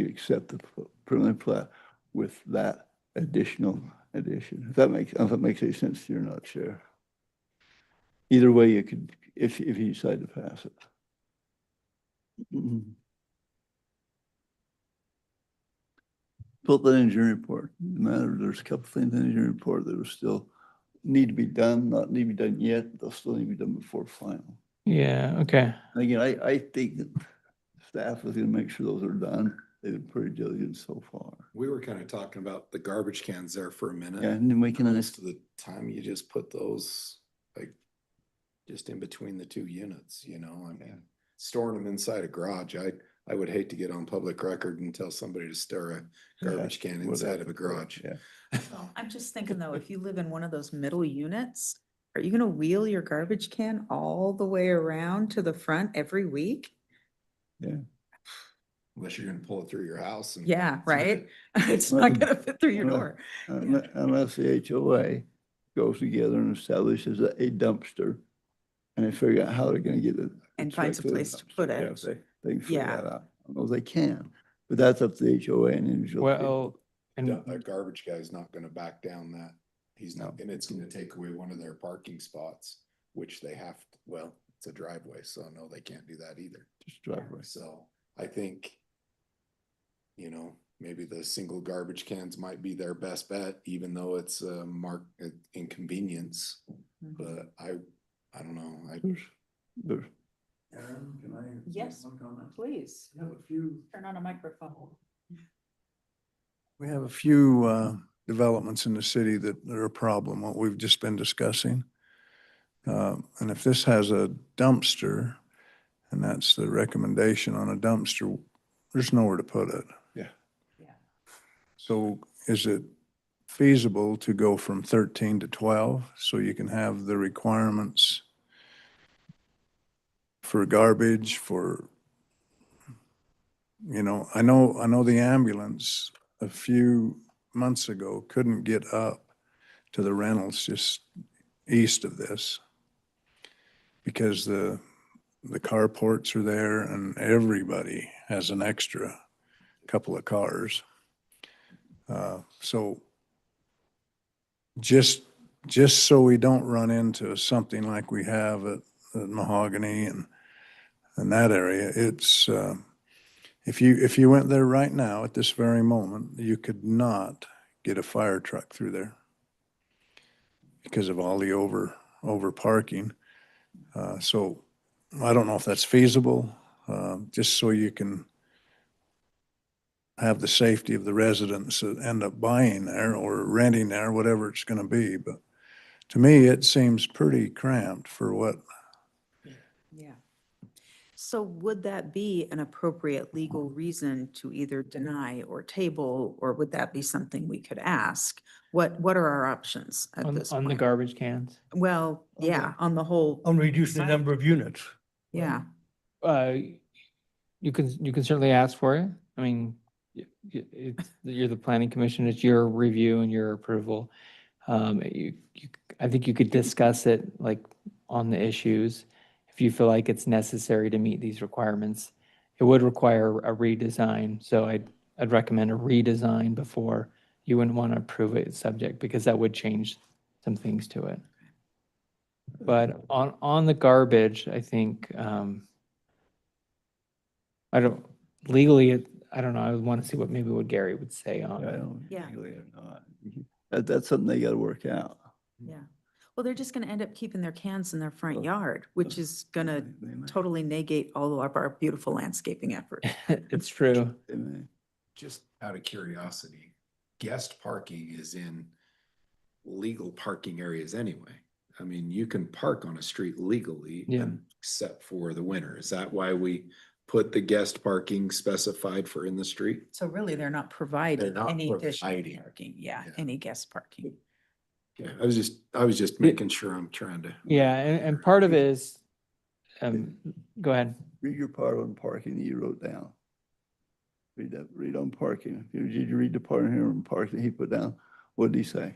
accept the preliminary plat with that additional addition. If that makes any sense to you or not, Chair. Either way, you could, if you decide to pass it. Put that engineering report. There's a couple things in the engineering report that will still need to be done, not need to be done yet. They'll still need to be done before final. Yeah, okay. Again, I think that staff is going to make sure those are done. They've been pretty diligent so far. We were kind of talking about the garbage cans there for a minute. Yeah, and then we can, Most of the time you just put those like just in between the two units, you know, I mean, storing them inside a garage. I would hate to get on public record and tell somebody to store a garbage can inside of a garage. Yeah. Well, I'm just thinking though, if you live in one of those middle units, are you gonna wheel your garbage can all the way around to the front every week? Yeah. Unless you're gonna pull it through your house. And Yeah, right? It's not gonna fit through your door. Unless the HOA goes together and establishes a dumpster, and they figure out how they're gonna get it. And finds a place to put it. Yeah, they can figure Yeah. that out. I don't know if they can, but that's up to the HOA and individual. Well, and a garbage guy's not gonna back down that. He's not, and it's gonna take away one of their parking spots, which they have, well, it's a driveway, so no, they can't do that either. Just driveway. So I think, you know, maybe the single garbage cans might be their best bet, even though it's a inconvenience. But I don't know. There's Aaron, can I? make Yes, one comment? please. We have a few, Turn on a microphone. we have a few developments in the city that are a problem, what we've just been discussing. And if this has a dumpster, and that's the recommendation on a dumpster, there's nowhere to put it. Yeah. Yeah. So is it feasible to go from 13 to 12 so you can have the requirements for garbage, for, you know, I know the ambulance a few months ago couldn't get up to the rentals just east of this. because the carports are there and everybody has an extra couple of cars. So just so we don't run into something like we have at Mahogany and that area, it's, if you went there right now at this very moment, you could not get a fire truck through there because of all the over parking. So I don't know if that's feasible, just so you can have the safety of the residents that end up buying there or renting there, whatever it's gonna be. But to me, it seems pretty cramped for what, Yeah. So would that be an appropriate legal reason to either deny or table, or would that be something we could ask? What are our options at this On the point? garbage cans. Well, yeah, on the whole, On reducing the number of units. yeah. You can certainly ask for it. I mean, you're the planning commission, it's your review and your approval. I think you could discuss it like on the issues. If you feel like it's necessary to meet these requirements, it would require a redesign. So I'd recommend a redesign before you wouldn't want to approve it subject, because that would change some things to it. But on the garbage, I think, I don't, legally, I don't know, I would want to see what Gary would say on I it. don't Yeah. legally or not. That's something they gotta work out. Yeah. Well, they're just going to end up keeping their cans in their front yard, which is going to They may. totally negate all of our beautiful landscaping effort. It's true. They may. Just out of curiosity, guest parking is in legal parking areas anyway. I mean, you can park on a street legally, Yeah. except for the winter. Is that why we put the guest parking specified for in the street? So really, they're not providing not any additional providing. parking. Yeah, Yeah. any guest parking. Yeah, I was just making sure I'm trying to. Yeah, and part of it is, go ahead. Read your part on parking that you wrote down. Read on parking. Did you read the part here on parking he put down? What did he say?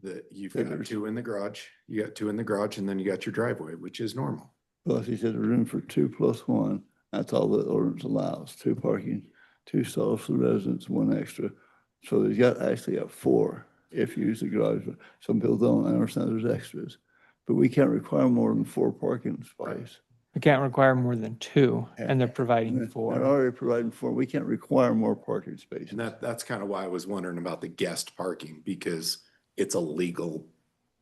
That you've That got there's- two in the garage, you got two in the garage, and then you got your driveway, which is normal. Plus, he said room for 2+1. That's all the ordinance allows. 2 parking, 2 stalls for the residents, 1 extra. So he's actually got 4 if you use the garage. Some people don't understand there's extras, but we can't require more than 4 parking spaces. We can't require more than 2, and they're providing They're 4. already providing 4. We can't require more parking spaces. And that's kind of why I was wondering about the guest parking, because it's a legal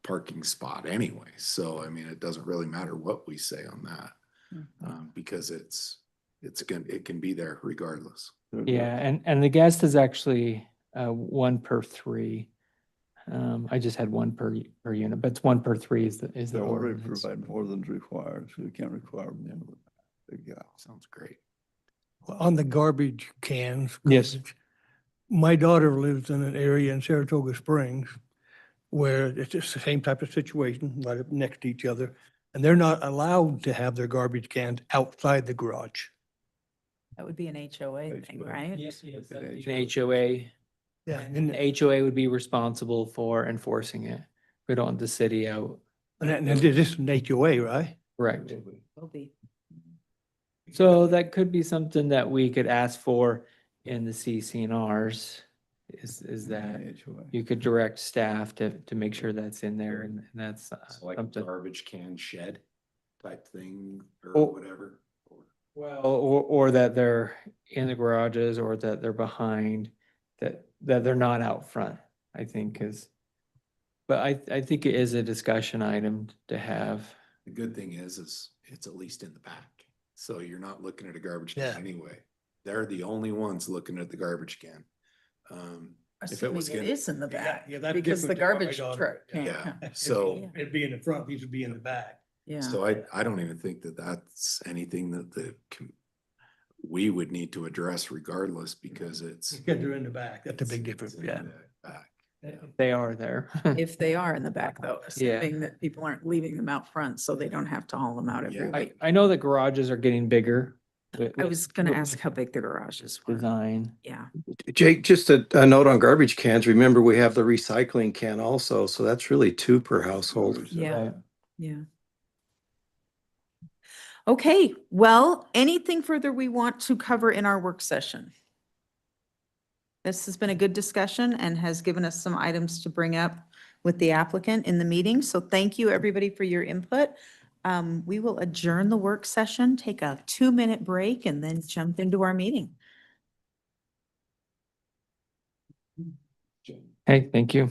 parking spot anyway. So, I mean, it doesn't really matter what we say on that, because it can be there regardless. Yeah, and the guest is actually 1 per 3. I just had 1 per unit, but it's 1 per 3 is the They're already ordinance. providing more than's required, so we can't require more. Big guy. Sounds great. On the garbage cans. Yes. garbage, My daughter lives in an area in Saratoga Springs where it's just the same type of situation, right up next to each other. And they're not allowed to have their garbage cans outside the garage. That would be an HOA thing, right? Yes, an HOA. Yeah. And the HOA would be responsible for enforcing it. We don't want the city out. And this is an HOA, right? Correct. Will be. So that could be something that we could ask for in the CCNRs, is that you could direct staff to make sure that's in there, and that's So like a something. garbage can shed type thing or Oh. whatever. Well, or that they're in the garages, or that they're behind, that they're not out front, I think is. But I think it is a discussion item to have. The good thing is it's at least in the back. So you're not looking at a garbage Yeah. can anyway. They're the only ones looking at the garbage can. If it Assuming was it gonna- is in the back, Yeah, that's because the different than my garbage daughter. truck can't Yeah, come. so, It'd be in the front, these would be in the back. Yeah. so I don't even think that that's anything that we would need to address regardless, because it's. Because they're in the back, that's a big it's difference, in yeah. the back. They are there. If they are in the back though, Yeah. assuming that people aren't leaving them out front, so they don't have to haul them out every Yeah. week. I know that garages are getting bigger. I was gonna ask how big the garages were. Design. Yeah. Jake, just a note on garbage cans. Remember, we have the recycling can also, so that's really 2 per household. Yeah. Right. Yeah. Okay, well, anything further we want to cover in our work session? This has been a good discussion and has given us some items to bring up with the applicant in the meeting. So thank you, everybody, for your input. We will adjourn the work session, take a 2-minute break, and then jump into our meeting. Hey, thank you.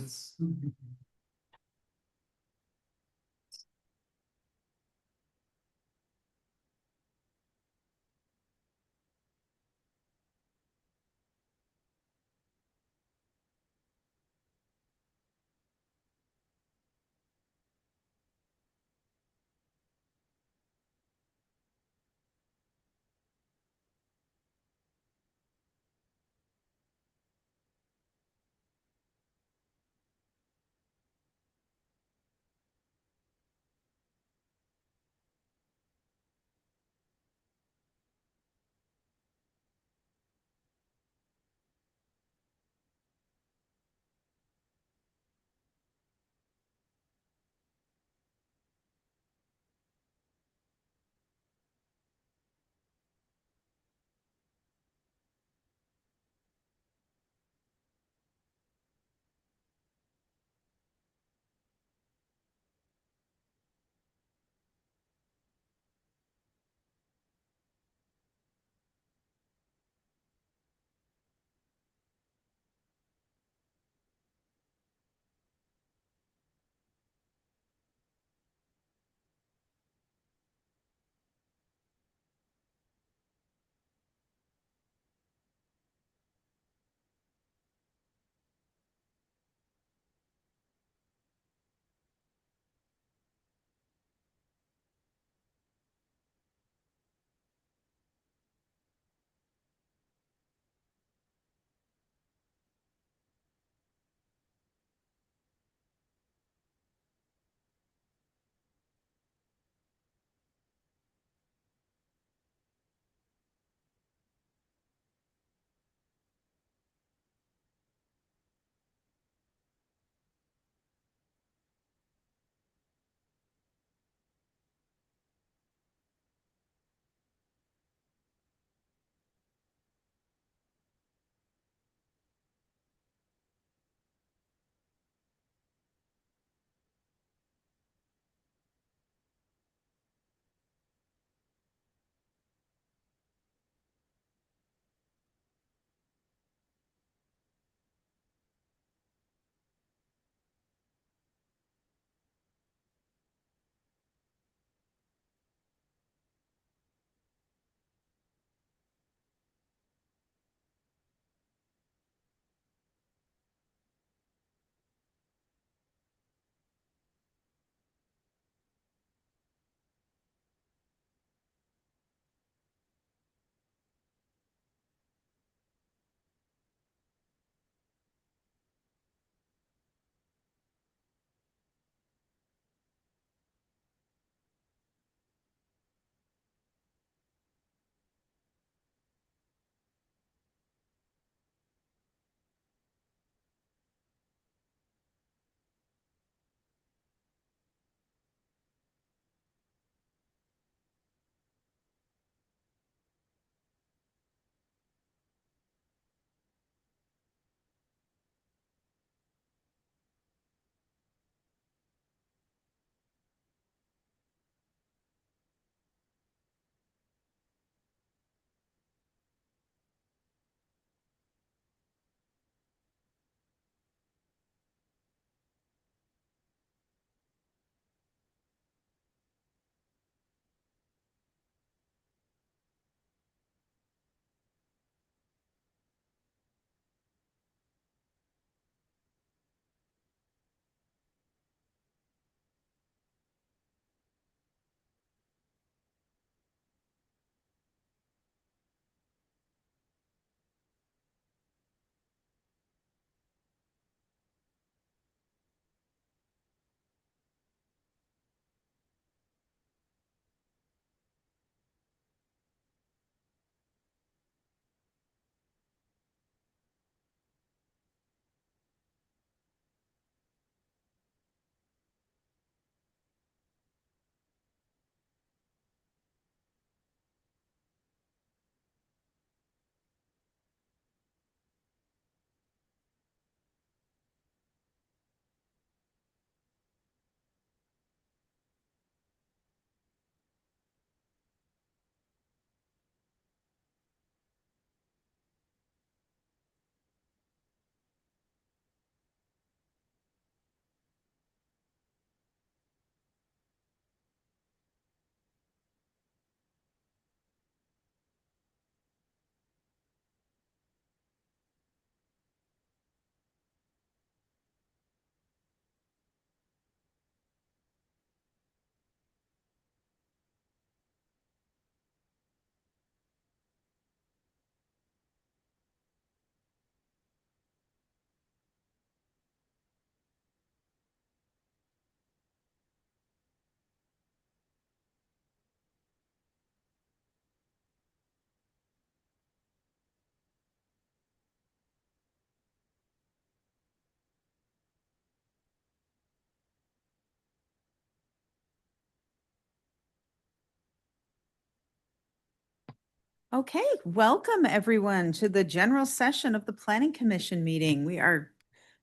Okay, welcome everyone to the general session of the Planning Commission meeting. We are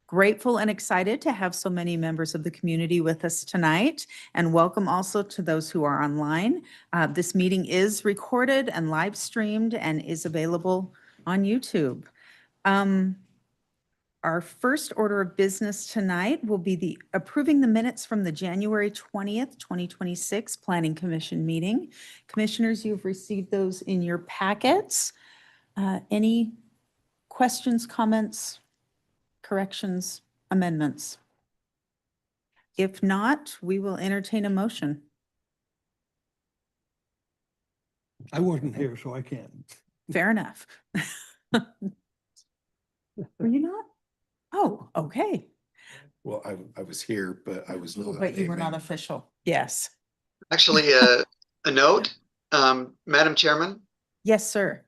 grateful and excited to have so many members of the community with us tonight, and welcome also to those who are online. This meeting is recorded and live streamed and is available on YouTube. Our first order of business tonight will be the approving the minutes from the January 20th, 2026 Planning Commission meeting. Commissioners, you've received those in your packets. Any questions, comments, corrections, amendments? If not, we will entertain a motion. I wasn't here, so I can't. Fair enough. Were you not? Oh, okay. Well, I was here, but I was not. But you were a not member. official. Yes. Actually, a note, Madam Chairman, Yes, sir.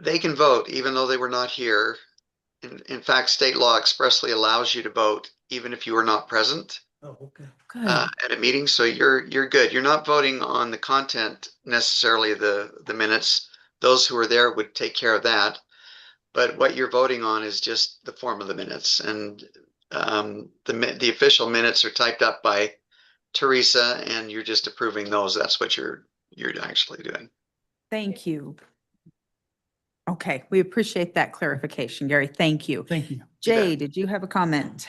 they can vote even though they were not here. In fact, state law expressly allows you to vote even if you were not present Oh, okay. Good. at a meeting. So you're good. You're not voting on the content necessarily, the minutes. Those who are there would take care of that. But what you're voting on is just the form of the minutes, and the official minutes are typed up by Teresa, and you're just approving those. That's what you're actually doing. Thank you. Okay, we appreciate that clarification, Gary. Thank you. Thank you. Jay, did you have a comment?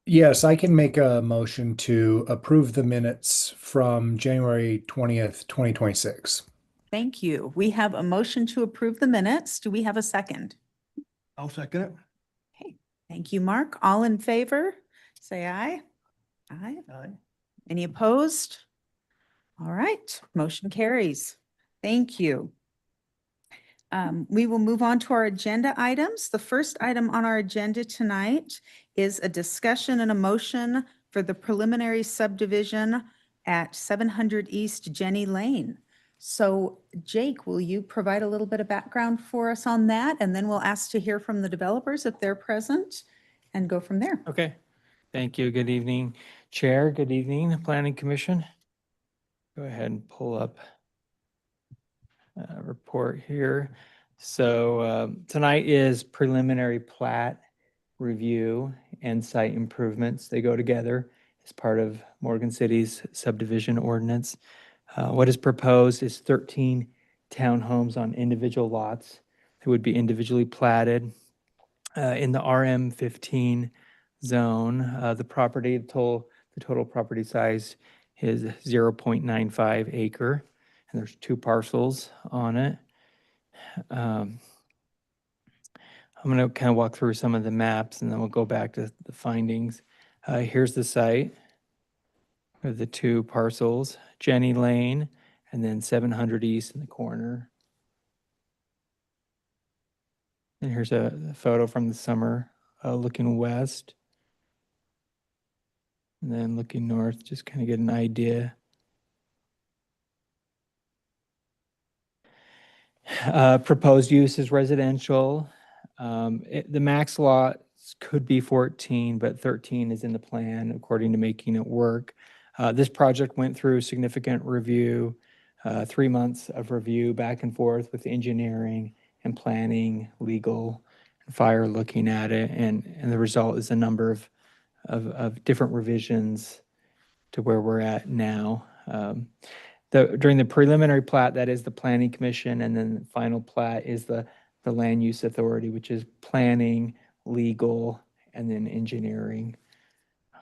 Yes, I can make a motion to approve the minutes from January 20th, 2026. Thank you. We have a motion to approve the minutes. Do we have a second? I'll second it. Okay, thank you, Mark. All in favor, say aye. Aye. Aye. Any opposed? All right, motion carries. Thank you. We will move on to our agenda items. The first item on our agenda tonight is a discussion and a motion for the preliminary subdivision at 700 East Jenny Lane. So Jake, will you provide a little bit of background for us on that? And then we'll ask to hear from the developers if they're present and go from there. Okay. Thank you. Good evening, Chair. Good evening, Planning Commission. Go ahead and pull up a report here. So tonight is preliminary plat review and site improvements. They go together as part of Morgan City's subdivision ordinance. What is proposed is 13 townhomes on individual lots that would be individually platted in the RM15 zone. The total property size is 0.95 acre, and there's 2 parcels on it. I'm going to kind of walk through some of the maps, and then we'll go back to the findings. Here's the site of the 2 parcels, Jenny Lane, and then 700 East in the corner. And here's a photo from the summer looking west. And then looking north, just kind of get an idea. Proposed use is residential. The max lots could be 14, but 13 is in the plan according to making it work. This project went through significant review, 3 months of review back and forth with engineering and planning, legal, and fire looking at it. And the result is a number of different revisions to where we're at now. During the preliminary plat, that is the Planning Commission, and then the final plat is the Land Use Authority, which is planning, legal, and then engineering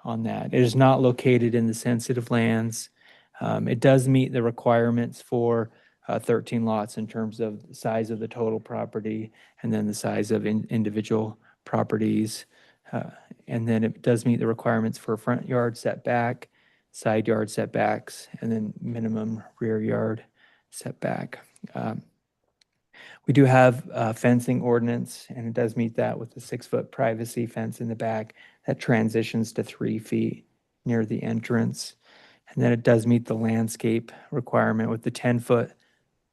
on that. It is not located in the sensitive lands. It does meet the requirements for 13 lots in terms of the size of the total property and then the size of individual properties. And then it does meet the requirements for front yard setback, side yard setbacks, and then minimum rear yard setback. We do have a fencing ordinance, and it does meet that with the 6-foot privacy fence in the back that transitions to 3 feet near the entrance. And then it does meet the landscape requirement with the 10-foot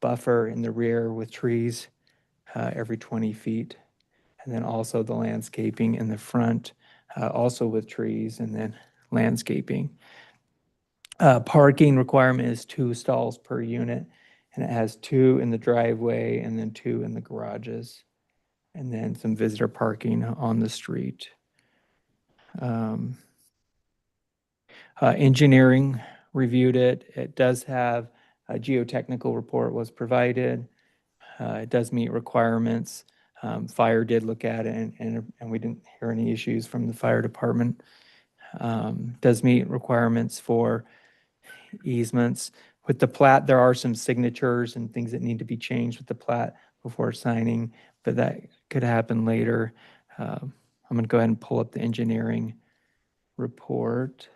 buffer in the rear with trees every 20 feet. And then also the landscaping in the front, also with trees and then landscaping. Parking requirement is 2 stalls per unit And it has 2 in the driveway and then 2 in the garages. And then some visitor parking on the street. Engineering reviewed it. It does have a geotechnical report was provided. It does meet requirements. Fire did look at it and we didn't hear any issues from the fire department. Does meet requirements for easements. With the plat, there are some signatures and things that need to be changed with the plat before signing, but that could happen later. I'm going to go ahead and pull up the engineering report.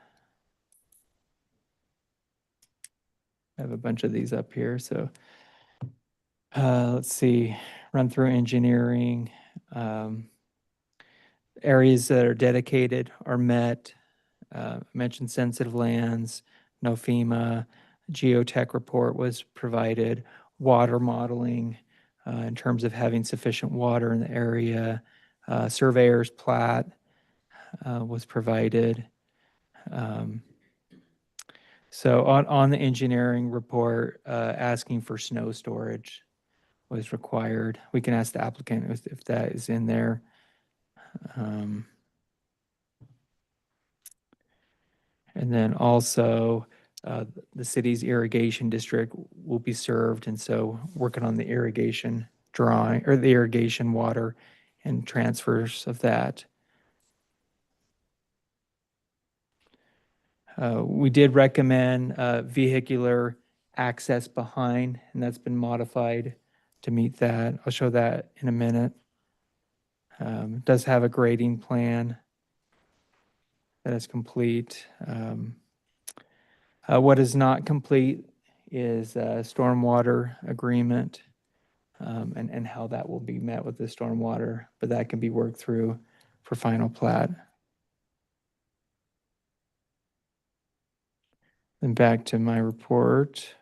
I have a bunch of these up here, so let's see, run through engineering. Areas that are dedicated are met. Mentioned sensitive lands, no FEMA. Geotech report was provided. Water modeling in terms of having sufficient water in the area. Surveyor's plat was provided. So on the engineering report, asking for snow storage was required. We can ask the applicant if that is in there. And then also, the city's irrigation district will be served, and so working on the irrigation drawing, or the irrigation water and transfers of that. We did recommend vehicular access behind, and that's been modified to meet that. I'll show that in a minute. It does have a grading plan that is complete. What is not complete is a stormwater agreement and how that will be met with the stormwater, but that can be worked through for final plat. Then back to my report.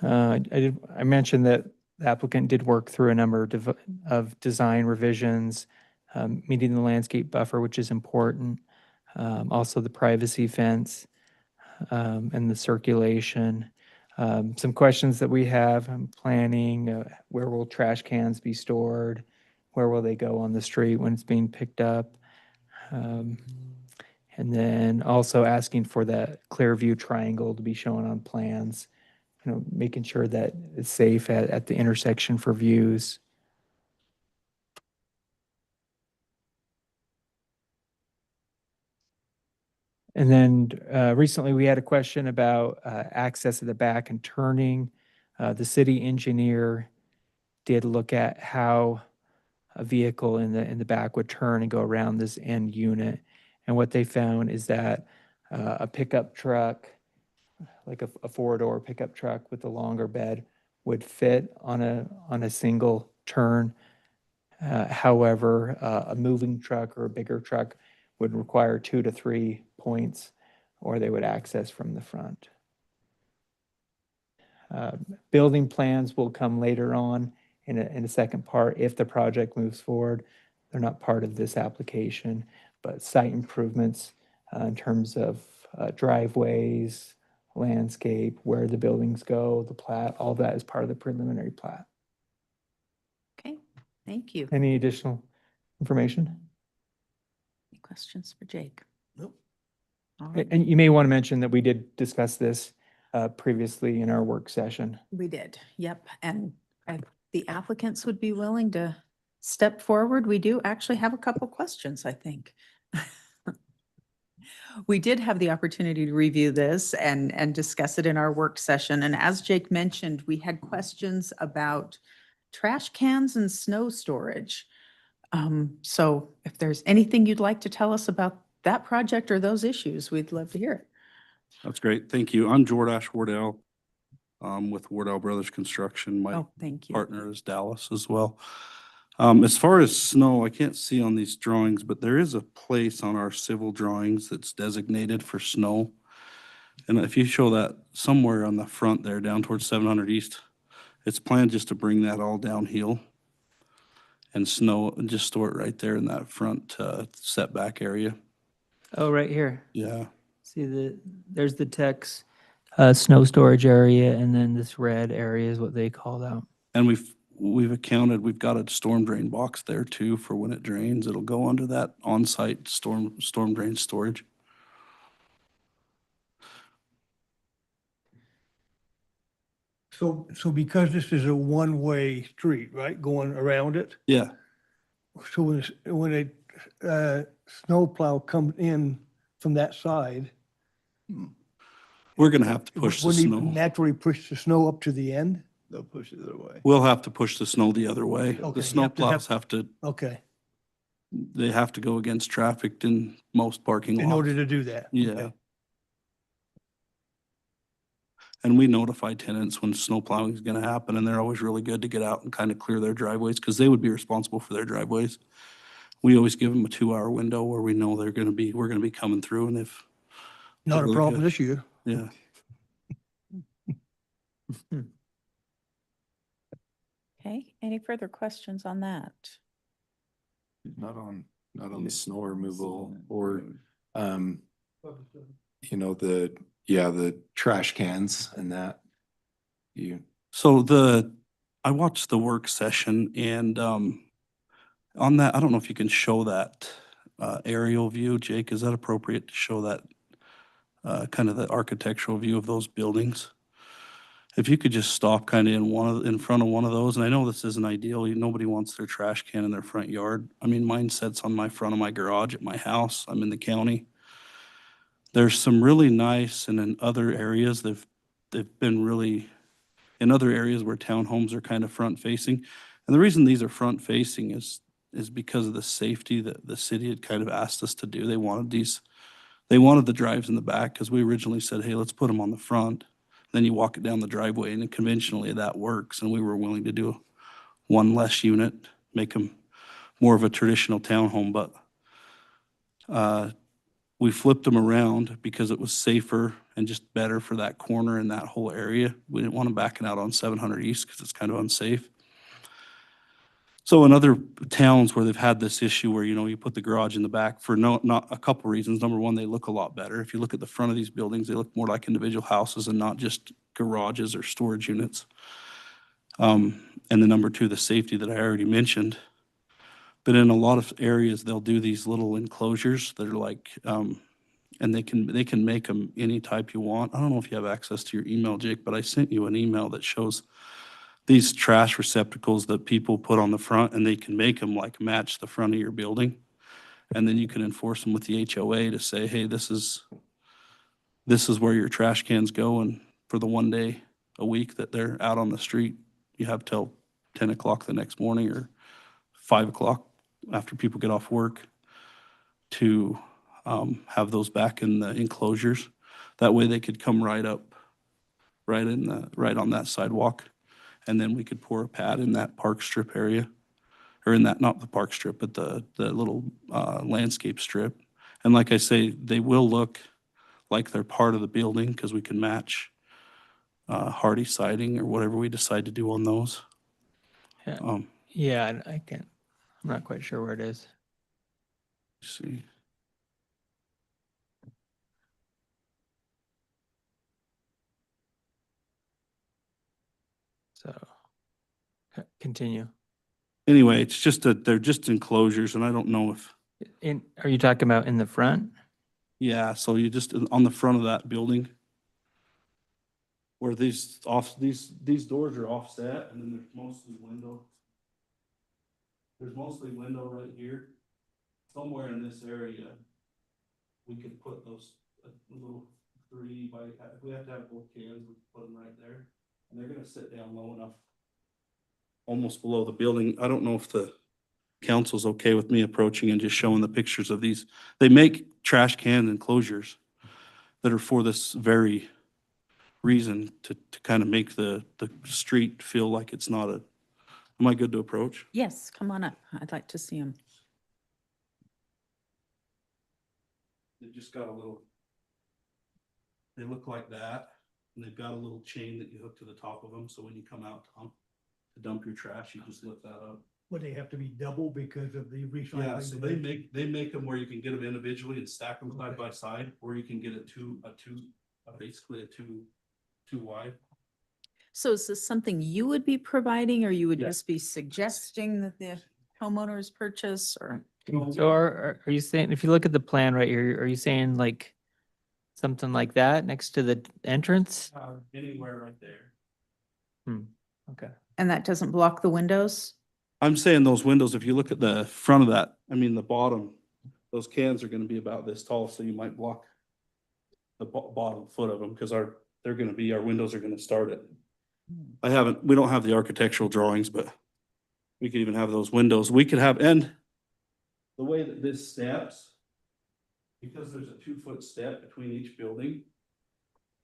I mentioned that the applicant did work through a number of design revisions, meeting the landscape buffer, which is important. Also the privacy fence and the circulation. Some questions that we have, planning, where will trash cans be stored? Where will they go on the street when it's being picked up? And then also asking for that clear view triangle to be shown on plans, making sure that it's safe at the intersection for views. And then recently we had a question about access at the back and turning. The city engineer did look at how a vehicle in the back would turn and go around this end unit. And what they found is that a pickup truck, like a four-door pickup truck with a longer bed, would fit on a single turn. However, a moving truck or a bigger truck would require 2 to 3 points, or they would access from the front. Building plans will come later on in a second part if the project moves forward. They're not part of this application, but site improvements in terms of driveways, landscape, where the buildings go, the plat, all that is part of the preliminary plat. Okay, thank you. Any additional information? Any questions for Jake? Nope. All right. And you may want to mention that we did discuss this previously in our work session. We did, yep. And if the applicants would be willing to step forward, we do actually have a couple questions, I think. We did have the opportunity to review this and discuss it in our work session. And as Jake mentioned, we had questions about trash cans and snow storage. So if there's anything you'd like to tell us about that project or those issues, we'd love to hear it. That's great. Thank you. I'm Jordash Wardell with Wardell Brothers Construction. My Oh, thank you. partner is Dallas as well. As far as snow, I can't see on these drawings, but there is a place on our civil drawings that's designated for snow. And if you show that somewhere on the front there down towards 700 East, It's planned just to bring that all downhill and snow and just store it right there in that front setback area. Oh, right here. Yeah. See there's the Tex snow storage area, and then this red area is what they called out. And we've got a storm drain box there too for when it drains. It'll go under that on-site storm drain storage. So because this is a one-way street, right, going around it, Yeah. so when a snowplow comes in from that side, We're gonna have to push the wouldn't he snow. naturally push the snow up to the end? They'll push it the other way. We'll have to push the snow the other way. Okay, The you snow have to have- plows have to, Okay, they have to go against traffic in most parking lots. in order to do that. Yeah. Okay. And we notify tenants when snow plowing is gonna happen, and they're always really good to get out and kind of clear their driveways, because they would be responsible for their driveways. We always give them a 2-hour window where we know we're gonna be coming through, and if, Not a really problem good. this year. yeah. Okay, any further questions on that? Not on the snow removal or, you know, the trash cans and that. So I watched the work session and, on that, I don't know if you can show that, aerial view, Jake, is that appropriate to show that, kind of the architectural view of those buildings? If you could just stop kind of in front of one of those, and I know this isn't ideal, nobody wants their trash can in their front yard. I mean, mine sits on my front of my garage at my house, I'm in the county. There's some really nice, and in other areas, they've been really, in other areas where townhomes are kind of front facing. And the reason these are front facing is because of the safety that the city had kind of asked us to do. They wanted the drives in the back, because we originally said, hey, let's put them on the front. Then you walk it down the driveway, and conventionally that works, and we were willing to do one less unit, make them more of a traditional townhome, but we flipped them around because it was safer and just better for that corner and that whole area. We didn't want them backing out on 700 East because it's kind of unsafe. So in other towns where they've had this issue where, you put the garage in the back for not a couple reasons. Number one, they look a lot better. If you look at the front of these buildings, they look more like individual houses and not just garages or storage units. And then number two, the safety that I already mentioned. But in a lot of areas, they'll do these little enclosures that are like, and they can make them any type you want. I don't know if you have access to your email, Jake, but I sent you an email that shows these trash receptacles that people put on the front, and they can make them like match the front of your building. And then you can enforce them with the HOA to say, hey, this is where your trash cans go. And for the one day a week that they're out on the street, you have till 10 o'clock the next morning or 5 o'clock after people get off work to have those back in the enclosures. That way they could come right up, right on that sidewalk. And then we could pour a pad in that park strip area, or in that, not the park strip, but the little landscape strip. And like I say, they will look like they're part of the building because we can match hardy siding or whatever we decide to do on those. Yeah. Um, Yeah, I can't, I'm not quite sure where it is. let's see. So continue. Anyway, it's just that they're just enclosures, and I don't know if, Are you talking about in the front? yeah, so you just, on the front of that building where these doors are offset, and then there's mostly window. There's mostly window right here. Somewhere in this area, we could put those little 3 by, if we have to have both cans, we put them right there. And they're gonna sit down low enough, almost below the building. I don't know if the council's okay with me approaching and just showing the pictures of these. They make trash can enclosures that are for this very reason, to kind of make the street feel like it's not a, am I good to approach? Yes, come on up. I'd like to see them. They just got a little, they look like that. And they've got a little chain that you hook to the top of them, so when you come out to dump your trash, you just lift that up. Would they have to be double because of the Yeah, recycling? so they make them where you can get them individually and stack them side by side, or you can get basically a two wide. So is this something you would be providing, or you would Yeah. just be suggesting that the homeowners purchase, or? So are you saying, if you look at the plan right here, are you saying like something like that next to the entrance? Anywhere right there. Okay. And that doesn't block the windows? I'm saying those windows, if you look at the front of that, I mean, the bottom, those cans are gonna be about this tall, so you might block the bottom foot of them, because our windows are gonna start it. We don't have the architectural drawings, but we could even have those windows. We could have, and the way that this steps, because there's a 2-foot step between each building,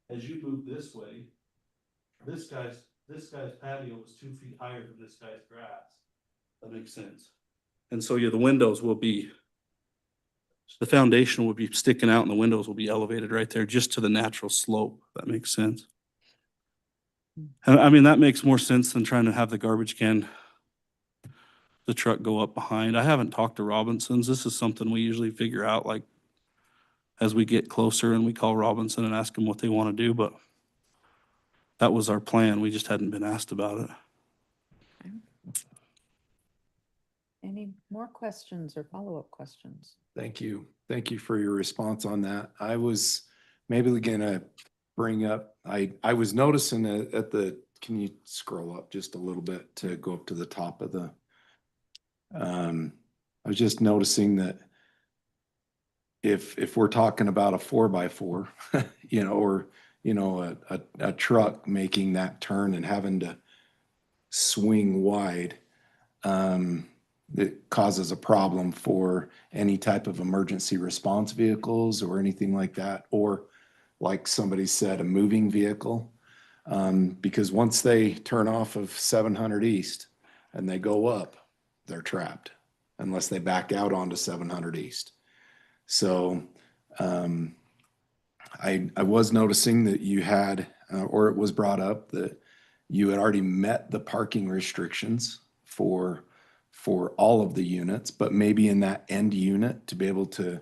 as you move this way, this guy's patio is 2 feet higher than this guy's grass. That makes sense. And so, yeah, the windows will be, the foundation will be sticking out and the windows will be elevated right there just to the natural slope. That makes sense. And I mean, that makes more sense than trying to have the garbage can, the truck go up behind. I haven't talked to Robinsons. This is something we usually figure out like as we get closer, and we call Robinson and ask them what they want to do, but that was our plan. We just hadn't been asked about it. Any more questions or follow-up questions? Thank you. Thank you for your response on that. I was maybe gonna bring up, I was noticing at the, can you scroll up just a little bit to go up to the top of the, I was just noticing that if we're talking about a 4x4, or, a truck making that turn and having to swing wide, it causes a problem for any type of emergency response vehicles or anything like that, or like somebody said, a moving vehicle. Because once they turn off of 700 East and they go up, they're trapped unless they back out onto 700 East. So I was noticing that you had, or it was brought up that you had already met the parking restrictions for all of the units, but maybe in that end unit to be able to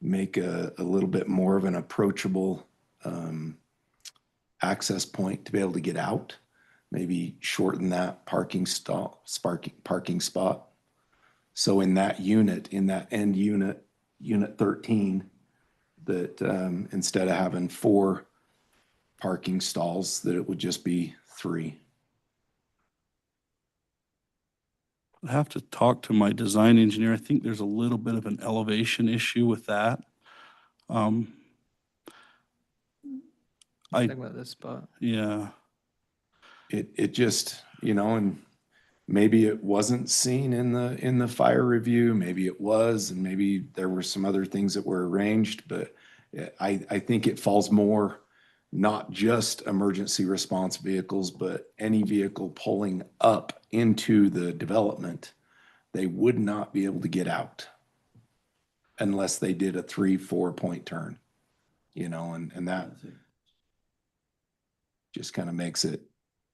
make a little bit more of an approachable access point to be able to get out, maybe shorten that parking spot. So in that unit, in that end unit, unit 13, that instead of having 4 parking stalls, that it would just be 3. I'd have to talk to my design engineer. I think there's a little bit of an elevation issue with that. Talking about this spot. Yeah, It just, and maybe it wasn't seen in the fire review, maybe it was, and maybe there were some other things that were arranged, but I think it falls more, not just emergency response vehicles, but any vehicle pulling up into the development, they would not be able to get out unless they did a 3-4 point turn, and that just kind of makes it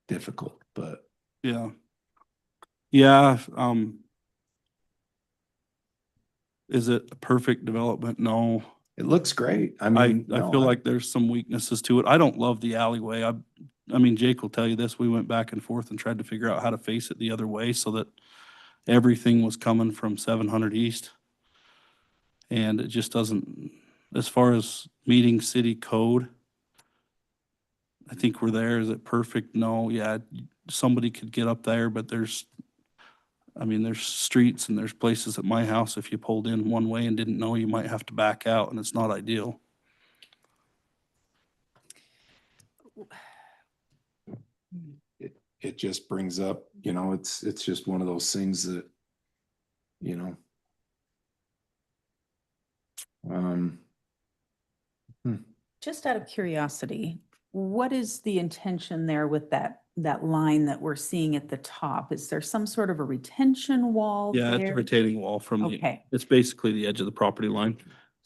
difficult, but. yeah. Is it a perfect development? No. It looks great. I I mean, feel like there's some weaknesses to it. I don't love the alleyway. I mean, Jake will tell you this. We went back and forth and tried to figure out how to face it the other way so that everything was coming from 700 East. And it just doesn't, as far as meeting city code, I think we're there. Is it perfect? No. Yeah, somebody could get up there, but there's streets and there's places at my house, if you pulled in one way and didn't know, you might have to back out, and it's not ideal. it just brings up, it's just one of those things that, Just out of curiosity, what is the intention there with that line that we're seeing at the top? Is there some sort of a retention wall Yeah, it's a there? retaining wall from Okay. it's basically the edge of the property line.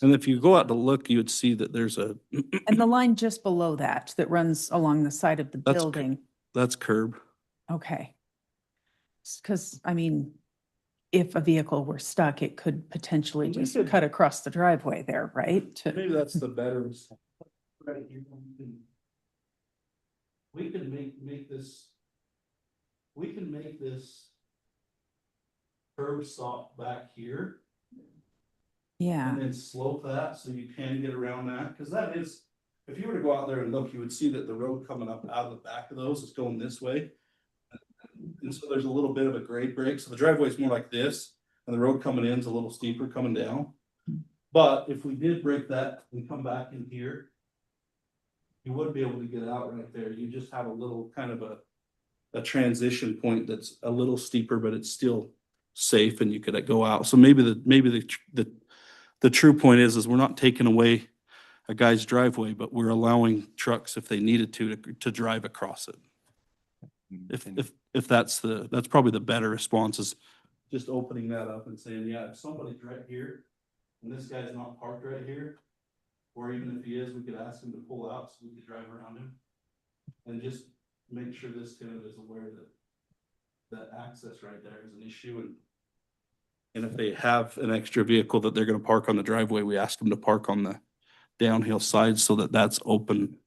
And if you go out to look, you would see that there's a, And the line just below that, that runs along the side of the That's c- building. that's curb. Okay. Because, I mean, if a vehicle were stuck, it could potentially We just could- cut across the driveway there, right? To- Maybe that's the better. We can make this. We can make this. Curb stop back here Yeah, and then slope that so you can get around that, because that is. If you were to go out there and look, you would see that the road coming up out of the back of those is going this way. And so there's a little bit of a grade break, so the driveway is more like this, and the road coming in is a little steeper coming down. But if we did break that and come back in here, you would be able to get out right there. You just have a little kind of a transition point that's a little steeper, but it's still safe and you could go out. So maybe the true point is we're not taking away a guy's driveway, but we're allowing trucks if they needed to drive across it. If that's probably the better response, is just opening that up and saying, yeah, if somebody's right here and this guy's not parked right here, or even if he is, we could ask him to pull out so we could drive around him. And just make sure this tenant is aware that access right there is an issue, and if they have an extra vehicle that they're gonna park on the driveway, we ask them to park on the downhill side so that that's open.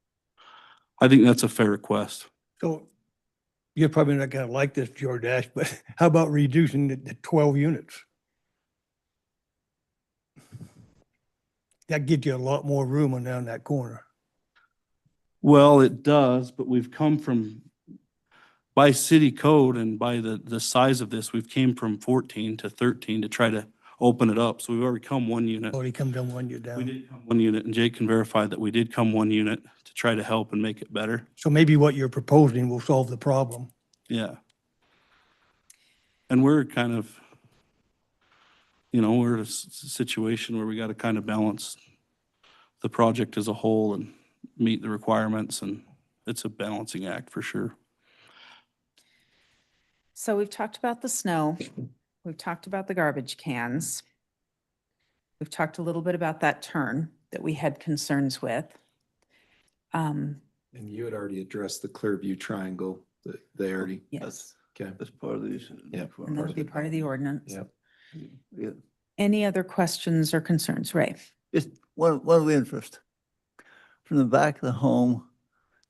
I think that's a fair request. So you're probably not gonna like this, Jordash, but how about reducing it to 12 units? That gives you a lot more room on down that corner. Well, it does, but we've come from, by city code and by the size of this, we've came from 14 to 13 to try to open it up. So we've already come one unit. Already come down one unit We down. did come one unit, and Jake can verify that we did come one unit to try to help and make it better. So maybe what you're proposing will solve the problem. Yeah. And we're kind of, we're in a situation where we got to kind of balance the project as a whole and meet the requirements, and it's a balancing act for sure. so we've talked about the snow. We've talked about the garbage cans. We've talked a little bit about that turn that we had concerns with. And you had already addressed the Clearview Triangle, they already. Yes, Okay. That's part of these. Yeah. and that'll be part of the ordinance. Yep. Yeah. Any other questions or concerns, Ray? Just one of interest. From the back of the home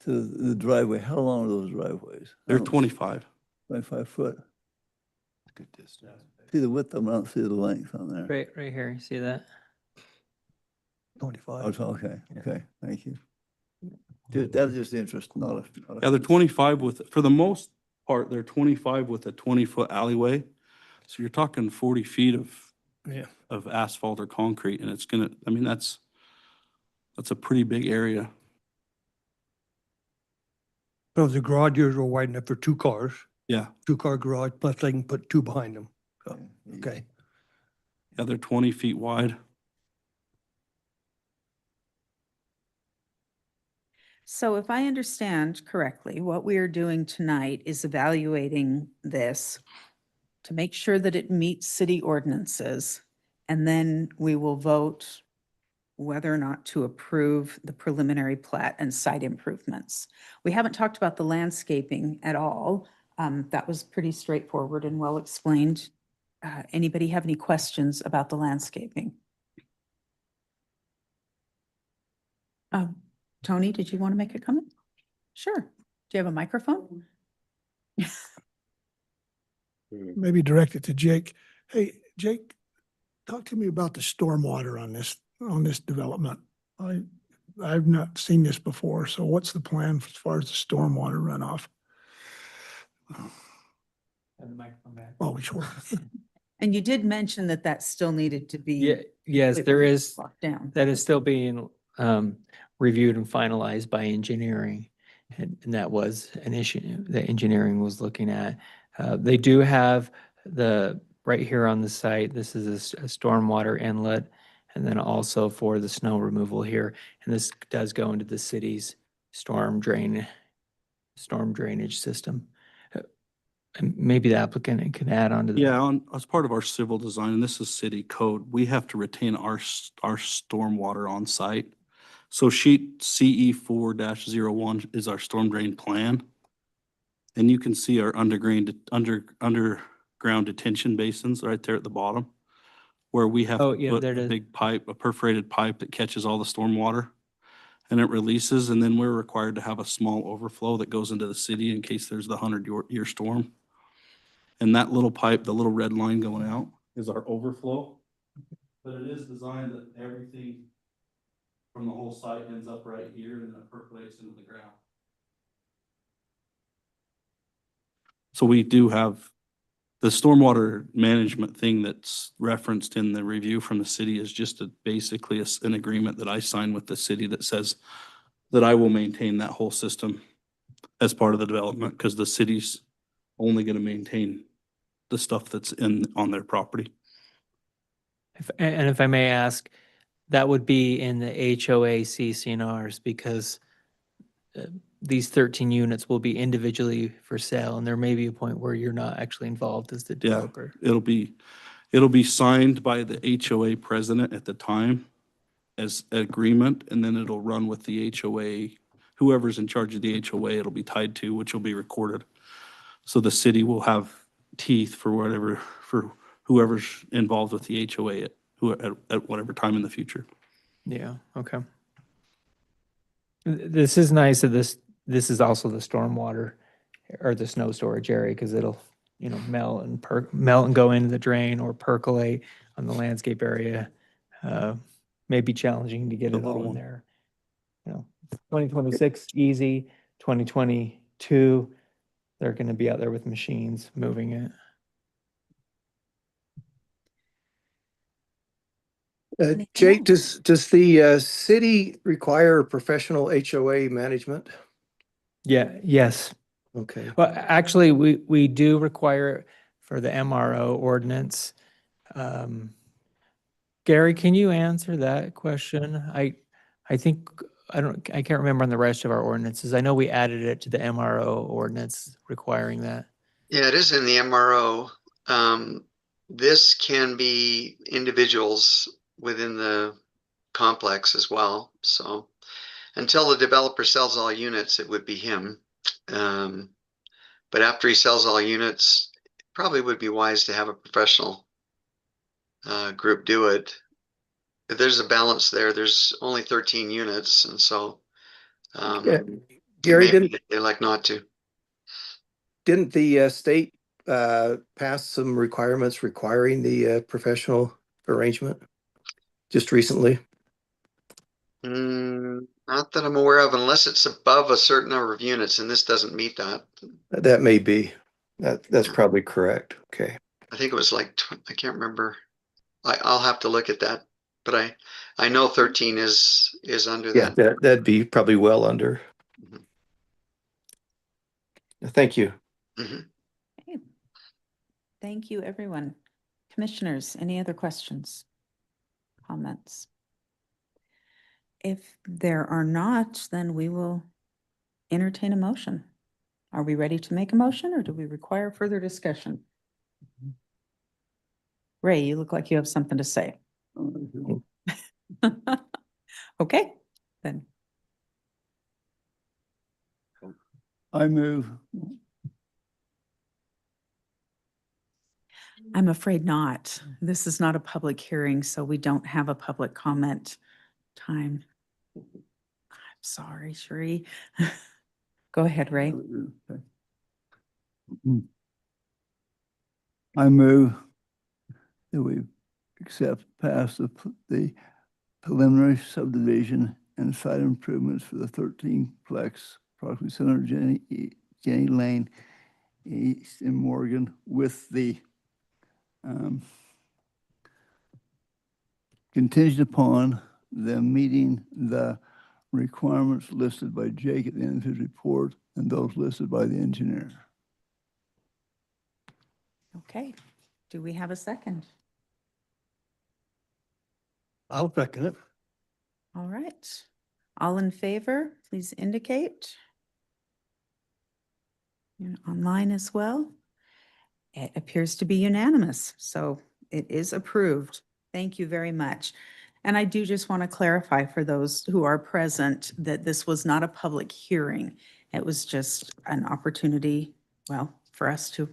to the driveway, how long are those driveways? They're 25. 25 foot. Good distance. See the width of them, I don't see the length on there. Right here, you see that? Oh, 25. okay, okay, thank you. That was just interest, not a. Yeah, they're 25 for the most part, they're 25 with a 20-foot alleyway. So you're talking 40 feet Yeah. of asphalt or concrete, and it's gonna, that's a pretty big area. So the garages are wide enough for 2 cars, Yeah, 2-car garage, plus they can put 2 behind them. So, okay. yeah, they're 20 feet wide. So if I understand correctly, what we are doing tonight is evaluating this to make sure that it meets city ordinances. And then we will vote whether or not to approve the preliminary plat and site improvements. We haven't talked about the landscaping at all. That was pretty straightforward and well explained. Anybody have any questions about the landscaping? Tony, did you want to make a comment? Sure. Do you have a microphone? Maybe direct it to Jake. Hey, Jake, talk to me about the stormwater on this development. I've not seen this before, so what's the plan as far as the stormwater runoff? Oh, sure. And you did mention that that still needed to be. Yeah, yes, there is, Locked down. that is still being reviewed and finalized by engineering. And that was an issue that engineering was looking at. They do have right here on the site, this is a stormwater inlet, and then also for the snow removal here. And this does go into the city's storm drainage system. And maybe the applicant can add on to that. Yeah, as part of our civil design, and this is city code, we have to retain our stormwater on site. So sheet CE 4-01 is our storm drain plan. And you can see our underground detention basins right there at the bottom, where we have Oh, to yeah, put there it a is. big pipe, a perforated pipe that catches all the stormwater. And it releases, and then we're required to have a small overflow that goes into the city in case there's the 100-year storm. And that little pipe, the little red line going out, is our overflow. But it is designed that everything from the whole site ends up right here and then it percolates into the ground. So we do have the stormwater management thing that's referenced in the review from the city is just basically an agreement that I sign with the city that says that I will maintain that whole system as part of the development, because the city's only going to maintain the stuff that's on their property. And if I may ask, that would be in the HOA CCNRs because these 13 units will be individually for sale, and there may be a point where you're not actually involved as the Yeah, developer. it'll be signed by the HOA president at the time as agreement, and then it'll run with the HOA, whoever's in charge of the HOA, it'll be tied to, which will be recorded. So the city will have teeth for whoever's involved with the HOA at whatever time in the future. Yeah, okay. This is nice that this is also the stormwater or the snow storage area because it'll, melt and go into the drain or percolate on the landscape area. May be challenging to get The it all little in one. there. 2026, easy. 2022, they're going to be out there with machines moving it. Anything Jake, else? does the city require professional HOA management? Yeah, yes. Okay. Well, actually, we do require it for the MRO ordinance. Gary, can you answer that question? I think, I can't remember on the rest of our ordinances. I know we added it to the MRO ordinance requiring that. Yeah, it is in the MRO. This can be individuals within the complex as well. So until the developer sells all units, it would be him. But after he sells all units, it probably would be wise to have a professional group do it. There's a balance there. There's only 13 units, and so Yeah. Gary, maybe they like not to. didn't the state pass some requirements requiring the professional arrangement just recently? Not that I'm aware of, unless it's above a certain number of units, and this doesn't meet that. That may be. That's probably correct. Okay. I think it was like, I can't remember. I'll have to look at that, but I know 13 is under Yeah, that. that'd be probably well under. Mhm. Thank you. Mhm. Okay. Thank you, everyone. Commissioners, any other questions? Comments? If there are not, then we will entertain a motion. Are we ready to make a motion or do we require further discussion? Ray, you look like you have something to say. Okay, then. I move. I'm afraid not. This is not a public hearing, so we don't have a public comment time. I'm sorry, Sheree. Go ahead, Ray. I move that we pass the preliminary subdivision and site improvements for the 13 plex, approximately 700 Jenny Lane, East in Morgan, with the contingent upon them meeting the requirements listed by Jake at the end of his report and those listed by the engineer. Okay, do we have a second? I'll second it. All right. All in favor, please indicate. And online as well. It appears to be unanimous, so it is approved. Thank you very much. And I do just want to clarify for those who are present that this was not a public hearing. It was just an opportunity, well, for us to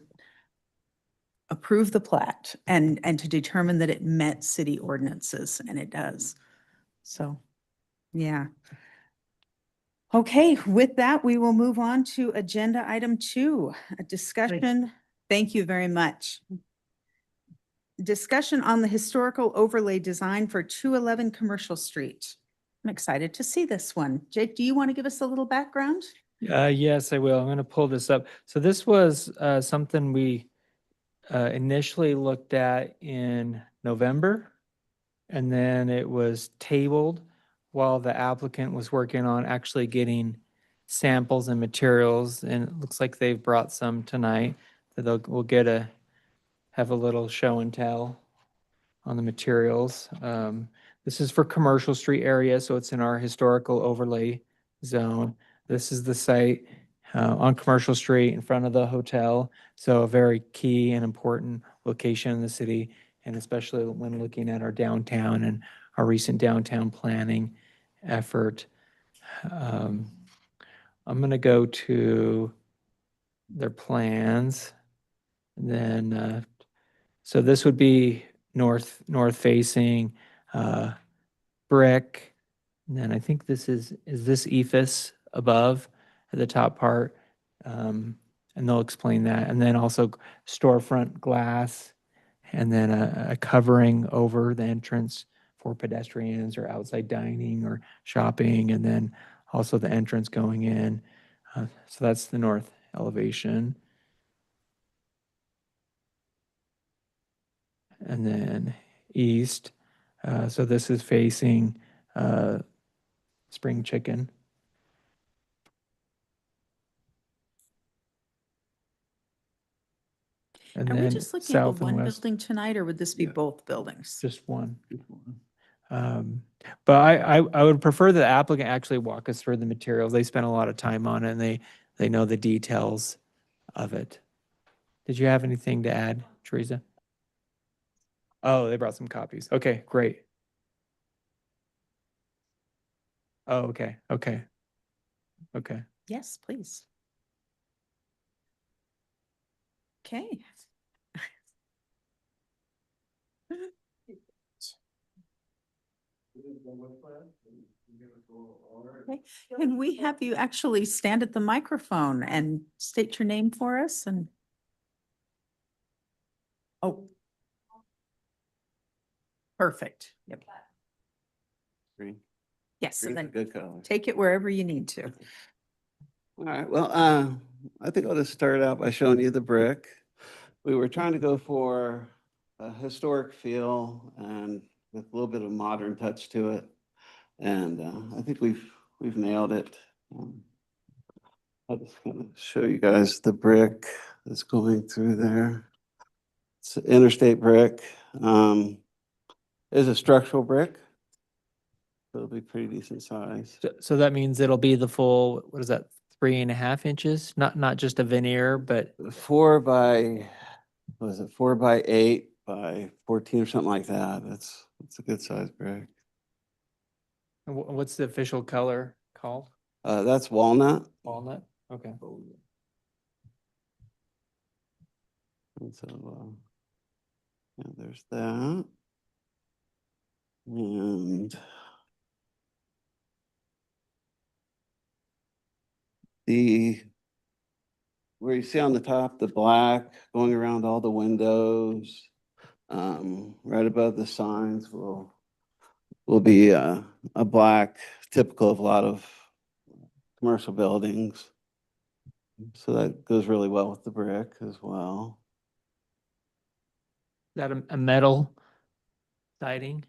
approve the plat and to determine that it met city ordinances, and it does. So, yeah. Okay, with that, we will move on to agenda item 2, a discussion. Thank you very much. Discussion on the historical overlay design for 211 Commercial Street. I'm excited to see this one. Jake, do you want to give us a little background? Yes, I will. I'm going to pull this up. So this was something we initially looked at in November, and then it was tabled while the applicant was working on actually getting samples and materials. And it looks like they've brought some tonight that we'll have a little show and tell on the materials. This is for Commercial Street area, so it's in our historical overlay zone. This is the site on Commercial Street in front of the hotel. So a very key and important location in the city, and especially when looking at our downtown and our recent downtown planning effort. I'm going to go to their plans. And then, so this would be north facing brick. And then I think this is this ephes above at the top part? And they'll explain that. And then also storefront glass, and then a covering over the entrance for pedestrians or outside dining or shopping, and then also the entrance going in. So that's the north elevation. And then east. So this is facing Spring Chicken. And Are we then just looking at the south and one west, building tonight, or would this be Yeah. both buildings? just one. But I would prefer the applicant actually walk us through the materials. They spent a lot of time on it, and they know the details of it. Did you have anything to add, Teresa? Oh, they brought some copies. Okay, great. Oh, okay. Yes, please. Okay. Okay. Can we have you actually stand at the microphone and state your name for us and? Oh. Perfect. Yep. Green. Yes, and Green's a then good color. take it wherever you need to. All right, well, I think I'll just start out by showing you the brick. We were trying to go for a historic feel and with a little bit of modern touch to it. And I think we've nailed it. I'll just kind of show you guys the brick that's going through there. It's an interstate brick. It's a structural brick. So it'll be pretty decent size. So that means it'll be the full, what is that, 3.5 inches? Not just a veneer, but 4 by, what was it, 4 by 8 by 14 or something like that. That's a good size brick. what's the official color called? That's walnut. Walnut? Okay. And so, yeah, there's that. And where you see on the top, the black going around all the windows, right above the signs will be a black, typical of a lot of commercial buildings. So that goes really well with the brick as well. Is that a metal siding?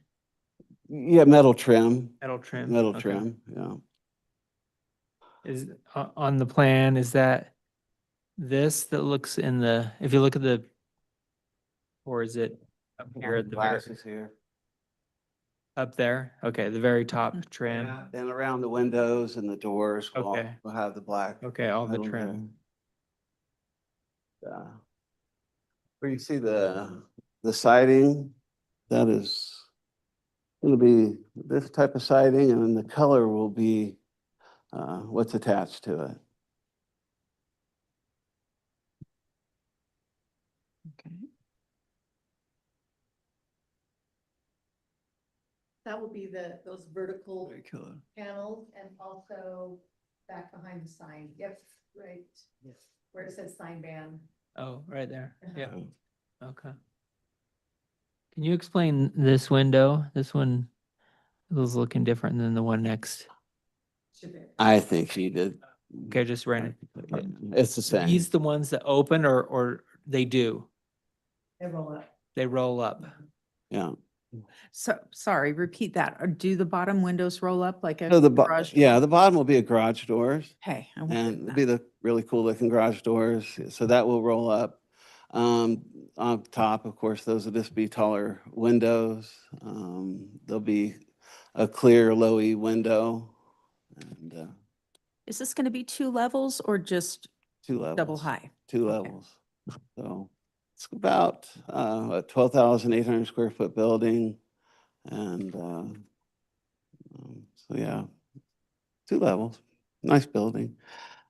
Yeah, metal trim. Metal trim? Metal Okay. trim, yeah. Is on the plan, is that this that looks in the, if you look at the, or is it up here at the very, Glasses here. up there? Okay, the very top trim. Yeah, and around the windows and the doors, Okay. we'll have the black. Okay, all the metal trim. Yeah. where you see the siding, that is going to be this type of siding, and then the color will be what's attached to it. Okay. That will be those vertical Very cool. panels and also back behind the sign. Yep, right. Yes. Where it says sign ban. Oh, right there. Yeah. Uh, Okay. Can you explain this window? This one is looking different than the one next. I think she did. Okay, just right. It's the same. These the ones that open or they do? They roll up. They roll up. Yeah. So, sorry, repeat that. Or do the bottom windows roll up like a So garage door? yeah, the bottom will be a garage doors. Hey, I And wondered it'll be that. the really cool looking garage doors. So that will roll up. On top, of course, those will just be taller windows. There'll be a clear low-E window and Is this going to be 2 levels or just 2 levels. double high? 2 Okay. levels. So it's about a 12,800 square foot building. And so yeah, 2 levels, nice building.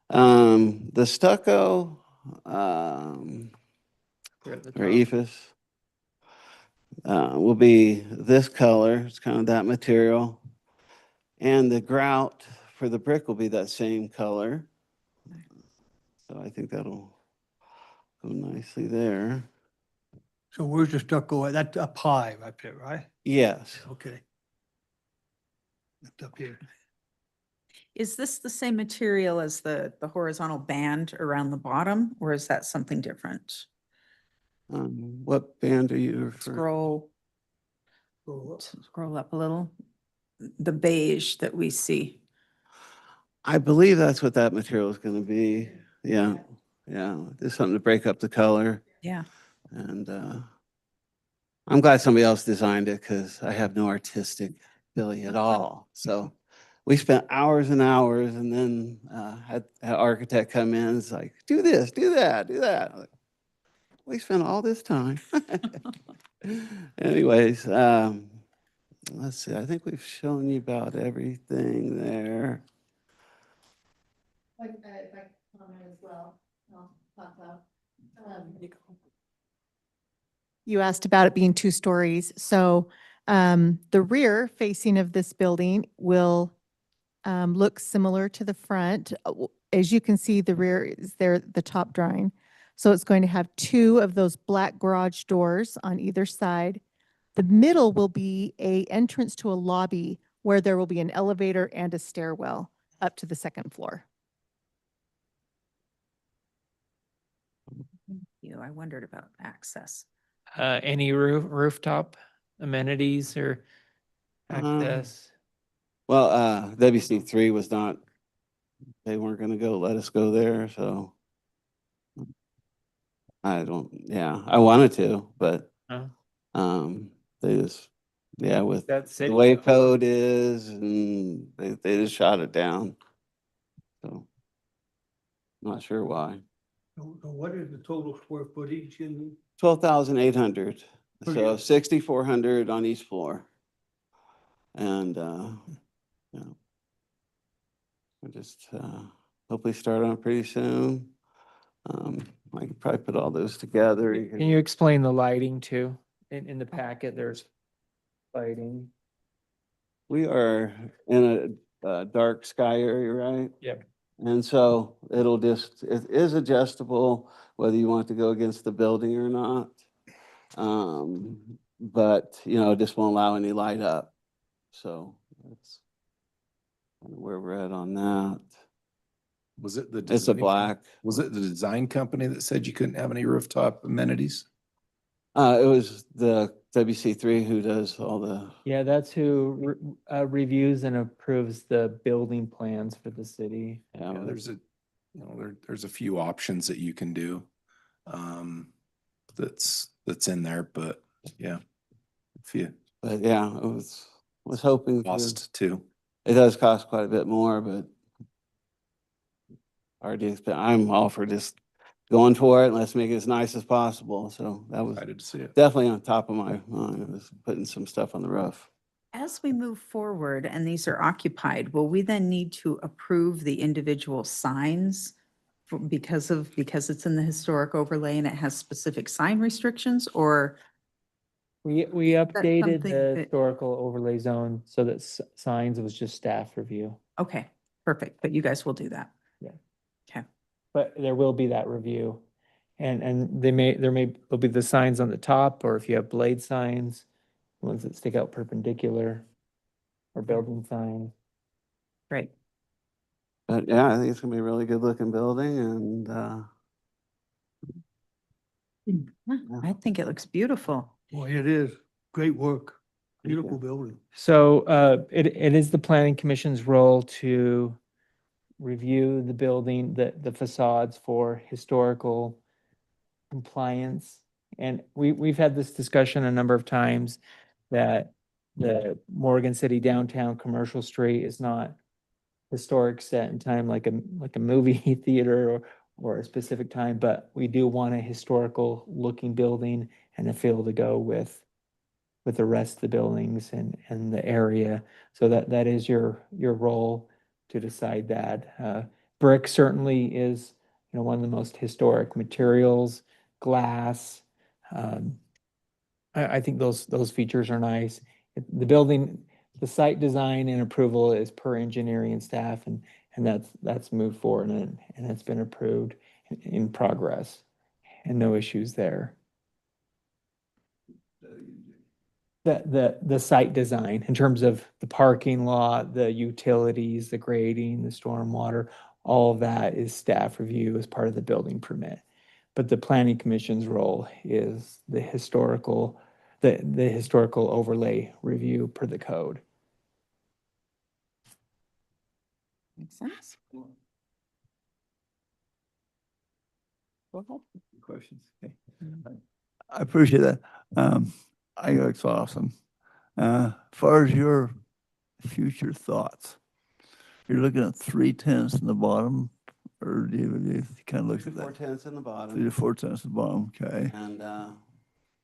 The stucco, or ephes, will be this color. It's kind of that material. And the grout for the brick will be that same color. So I think that'll go nicely there. So where's the stucco at? That's up high right there, right? Yes. Okay. That's up here. Is this the same material as the horizontal band around the bottom, or is that something different? What band are you referring? Scroll up a little. The beige that we see. I believe that's what that material is going to be. Yeah. Yeah. There's something to break up the color. Yeah. And I'm glad somebody else designed it because I have no artistic ability at all. So we spent hours and hours and then had an architect come in. It's like, do this, do that, do that. I'm like, we spent all this time. Anyways, let's see. I think we've shown you about everything there. Like, if I comment as well, I'll pop out. You asked about it being 2 stories. So the rear facing of this building will look similar to the front. As you can see, the rear is there, the top drawing. So it's going to have 2 of those black garage doors on either side. The middle will be a entrance to a lobby where there will be an elevator and a stairwell up to the 2nd floor. I wondered about access. Any rooftop amenities or access? Well, WC3 was not, they weren't going to let us go there. So I wanted to, but they just, with That's the way code is, and they just shot it down. So not sure why. So what is the total square footage in? 12,800. Per So unit. 6,400 on each floor. And we'll just hopefully start on pretty soon. I could probably put all those together. Can you explain the lighting too? In the packet, there's lighting. We are in a dark sky area, right? Yep. And so it is adjustable whether you want to go against the building or not. But it just won't allow any light up. So that's kind of where we're at on that. Was it the? It's a black. Was it the design company that said you couldn't have any rooftop amenities? It was the WC3 who does all the. Yeah, that's who reviews and approves the building plans for the city. Yeah, there's a few options that you can do. That's in there, but yeah, But yeah, it was hoping cost too. It does cost quite a bit more, but I'm all for just going for it. Let's make it as nice as possible. So that was Excited to see it. definitely on top of my mind. It was putting some stuff on the roof. As we move forward and these are occupied, will we then need to approve the individual signs because it's in the historic overlay and it has specific sign restrictions, or? We that updated something the that- historical overlay zone so that signs was just staff review. Okay, perfect. But you guys will do that. Yeah. Okay. But there will be that review. And there'll be the signs on the top, or if you have blade signs, ones that stick out perpendicular, or building signs. Great. But yeah, I think it's gonna be a really good looking building and, I think it looks beautiful. Boy, it is. Great work. Thank you. Beautiful building. So it is the planning commission's role to review the building, the facades for historical compliance. And we've had this discussion a number of times that the Morgan City downtown commercial street is not historic set in time like a movie theater or a specific time, but we do want a historical looking building and a feel to go with the rest of the buildings and the area. So that is your role to decide that. Brick certainly is, one of the most historic materials, glass. I think those features are nice. The building, the site design and approval is per engineering and staff, and that's moved forward and it's been approved in progress, and no issues there. The site design in terms of the parking lot, the utilities, the grading, the stormwater, all of that is staff review as part of the building permit. But the planning commission's role is the historical overlay review per the code. Makes sense. Go ahead. Questions? Okay. I appreciate that. I think it's awesome. As far as your future thoughts, you're looking at 3/10 in the bottom, or do you kind of look at that? 4/10 in the bottom. 3 to 4/10 in the bottom, okay. And,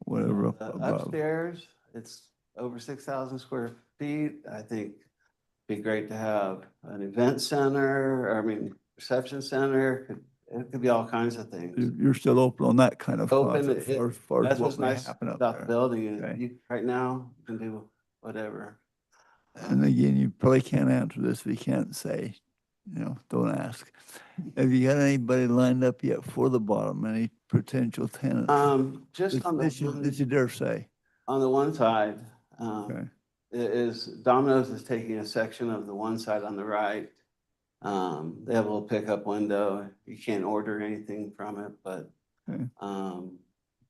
Whatever up the above. upstairs, it's over 6,000 square feet. I think it'd be great to have an event center, or, I mean, reception center. It could be all kinds of things. You're still open on that kind of Open, concept as far as that's what what's may nice happen up about the there. building. Is Okay. right now, you can do whatever. And again, you probably can't answer this if you can't say, don't ask. Have you got anybody lined up yet for the bottom? Any potential tenants? Just on Did you dare say? on the one side, Okay. is Domino's is taking a section of the one side on the right. They have a little pickup window. You can't order anything from it, but Okay.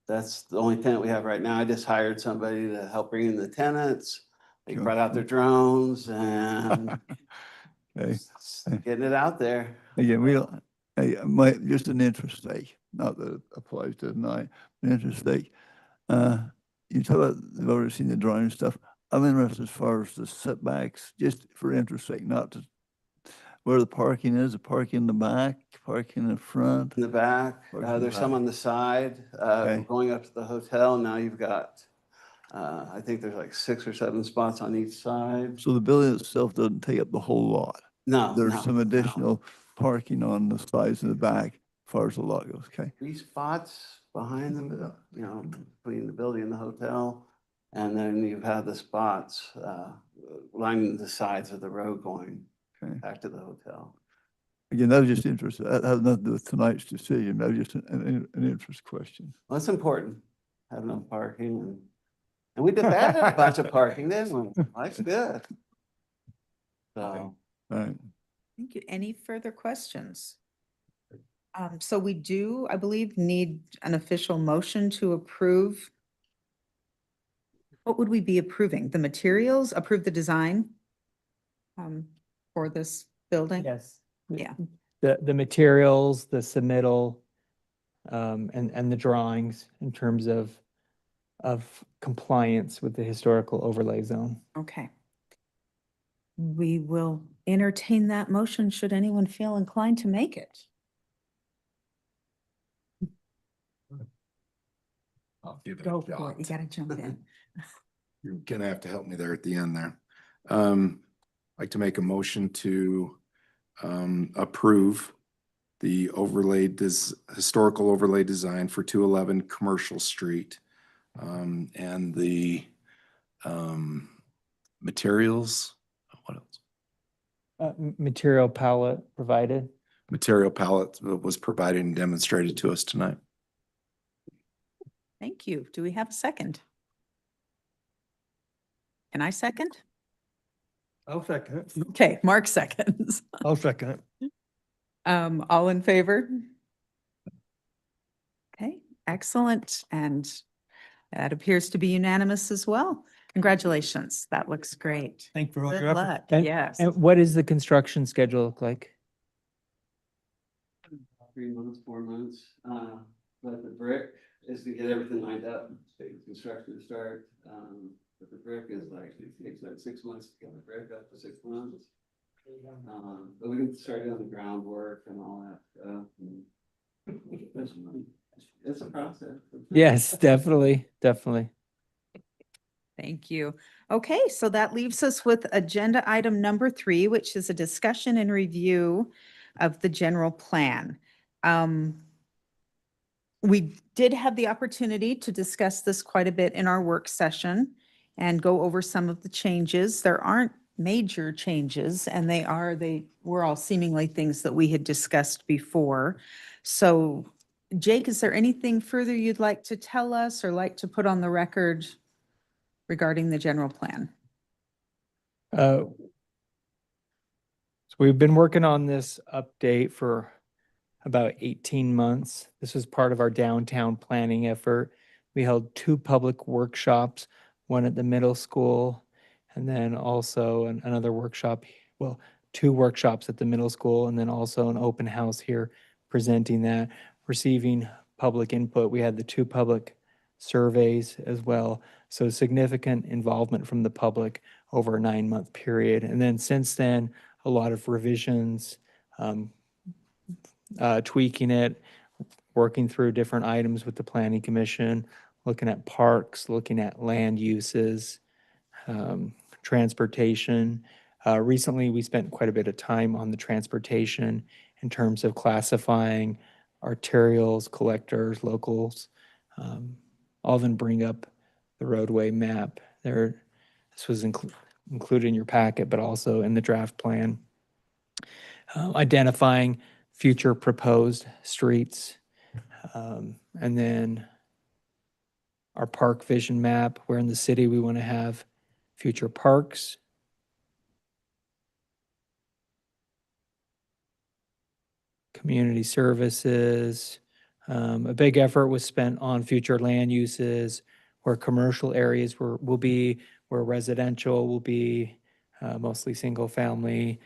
that's the only tenant we have right now. I just hired somebody to help bring in the tenants. They Sure. brought out their drones and Okay. getting it out there. Again, we don't, just an interest sake, not that it applies to tonight, an interest sake. You talk about, you've already seen the drawing and stuff. I'm interested as far as the setbacks, just for interest sake, not to, where the parking is, the parking in the back, parking in the front. In the back, Parking in the there's some back. on the side, Okay. going up to the hotel. Now you've got, I think there's like 6 or 7 spots on each side. So the building itself doesn't take up the whole lot. No, There's no, some no. additional parking on the sides and the back, as far as the lot goes, okay? 3 spots behind the, between the building and the hotel. And then you've had the spots, lining the sides of the road going Okay. back to the hotel. Again, that was just interesting. That has nothing to do with tonight's decision. That was just an interest question. Well, it's important, have enough parking and we just added a bunch of parking, didn't we? Life's good. So, All right. Thank you. Any further questions? So we do, I believe, need an official motion to approve. What would we be approving? The materials, approve the design for this building? Yes. Yeah. The materials, the submittal, and the drawings in terms of compliance with the historical overlay zone. Okay. We will entertain that motion should anyone feel inclined to make it. I'll give it Go a for it. You shot. gotta jump in. You're gonna have to help me there at the end there. Like to make a motion to approve the historical overlay design for 211 Commercial Street. And the materials, what else? Material palette provided. Material palette was provided and demonstrated to us tonight. Thank you. Do we have a second? Can I second? I'll second it. Okay, Mark seconds. I'll second it. All in favor? Okay, excellent. And that appears to be unanimous as well. Congratulations. That looks great. Thank you for all Good your effort. luck. And- Yes. And what does the construction schedule look like? 3 months, 4 months, but the brick is to get everything lined up, take construction to start. But the brick is like, it takes like 6 months to get the brick up to 6 months. But we can start doing the groundwork and all that stuff. It's a process. Yes, definitely, definitely. Thank you. Okay, so that leaves us with agenda item number 3, which is a discussion and review of the general plan. We did have the opportunity to discuss this quite a bit in our work session and go over some of the changes. There aren't major changes, and they were all seemingly things that we had discussed before. So Jake, is there anything further you'd like to tell us or like to put on the record regarding the general plan? So we've been working on this update for about 18 months. This was part of our downtown planning effort. We held 2 public workshops, one at the middle school, and then also another workshop, well, 2 workshops at the middle school, and then also an open house here presenting that, receiving public input. We had the 2 public surveys as well. So significant involvement from the public over a 9-month period. And then since then, a lot of revisions, tweaking it, working through different items with the Planning Commission, looking at parks, looking at land uses, transportation. Recently, we spent quite a bit of time on the transportation in terms of classifying arterials, collectors, locals. I'll then bring up the roadway map there. This was included in your packet, but also in the draft plan. Identifying future proposed streets. And then our park vision map, where in the city we want to have future parks. Community services. A big effort was spent on future land uses, where commercial areas will be, where residential will be, mostly single family,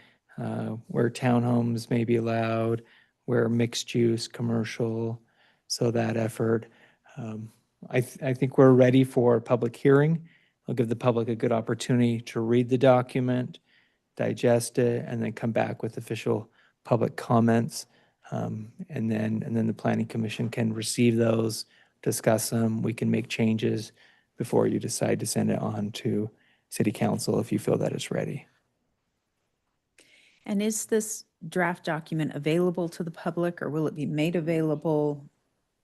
where townhomes may be allowed, where mixed use, commercial. So that effort. I think we're ready for a public hearing. I'll give the public a good opportunity to read the document, digest it, and then come back with official public comments. And then the Planning Commission can receive those, discuss them. We can make changes before you decide to send it on to City Council if you feel that it's ready. And is this draft document available to the public, or will it be made available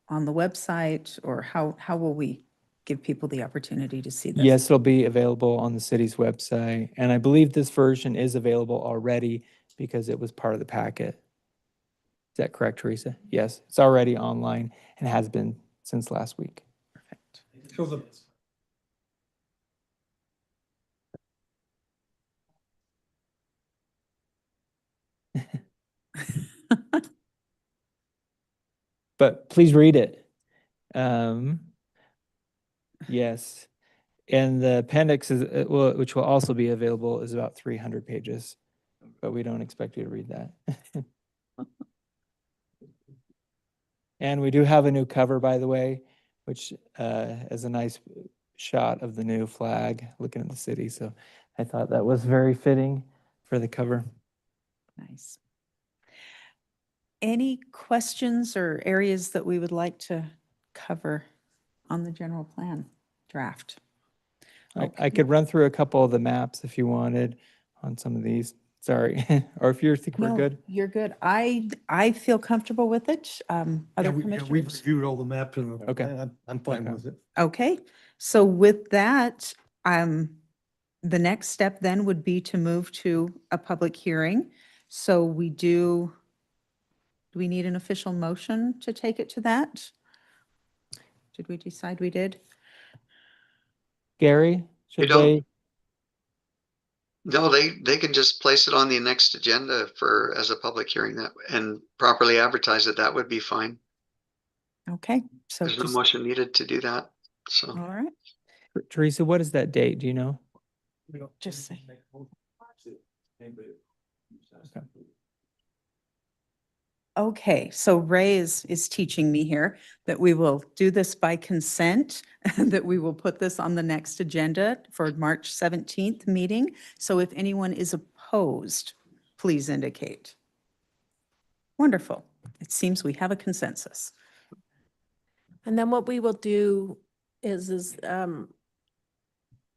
on the website, or how will we give people the opportunity to see this? Yes, it'll be available on the city's website. And I believe this version is available already because it was part of the packet. Is that correct, Teresa? Yes, it's already online and has been since last week. Perfect. So the, But please read it. Yes. And the appendix is, which will also be available, is about 300 pages, but we don't expect you to read that. And we do have a new cover, by the way, which is a nice shot of the new flag looking at the city. So I thought that was very fitting for the cover. Nice. Any questions or areas that we would like to cover on the general plan draft? I could run through a couple of the maps if you wanted on some of these. Sorry. Or if you think we're No, good. you're good. I feel comfortable with it. Yeah, Other We've commissioners? reviewed all the maps and Okay. I'm fine Okay. with it. Okay, so with that, the next step then would be to move to a public hearing. So do we need an official motion to take it to that? Did we decide we did? Gary, You should don't- they? No, they can just place it on the next agenda as a public hearing and properly advertise it. That would be fine. Okay, so There's no just, motion needed to do that. So. all right, Teresa, what is that date? Do you know? just say. Okay, so Ray is teaching me here that we will do this by consent, that we will put this on the next agenda for March 17th meeting. So if anyone is opposed, please indicate. Wonderful. It seems we have a consensus. And then what we will do is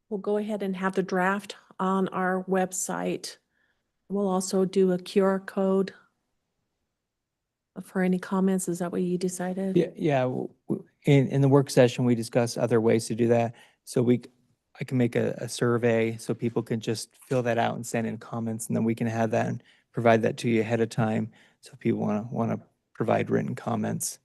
we'll go ahead and have the draft on our website. We'll also do a QR code for any comments. Is that what you decided? Yeah. In the work session, we discussed other ways to do that. So I can make a survey so people can just fill that out and send in comments, and then we can have that and provide that to you ahead of time. So if people want to provide written comments.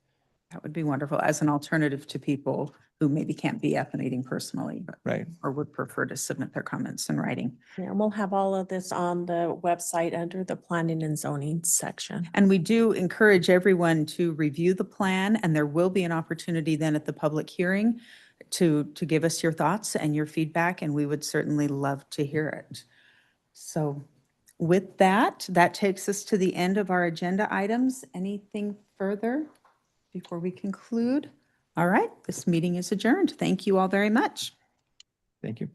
That would be wonderful as an alternative to people who maybe can't be at the meeting personally, but Right. or would prefer to submit their comments in writing. Yeah, and we'll have all of this on the website under the planning and zoning section. And we do encourage everyone to review the plan, and there will be an opportunity then at the public hearing to give us your thoughts and your feedback, and we would certainly love to hear it. So with that, that takes us to the end of our agenda items. Anything further before we conclude? All right, this meeting is adjourned. Thank you all very much. Thank you.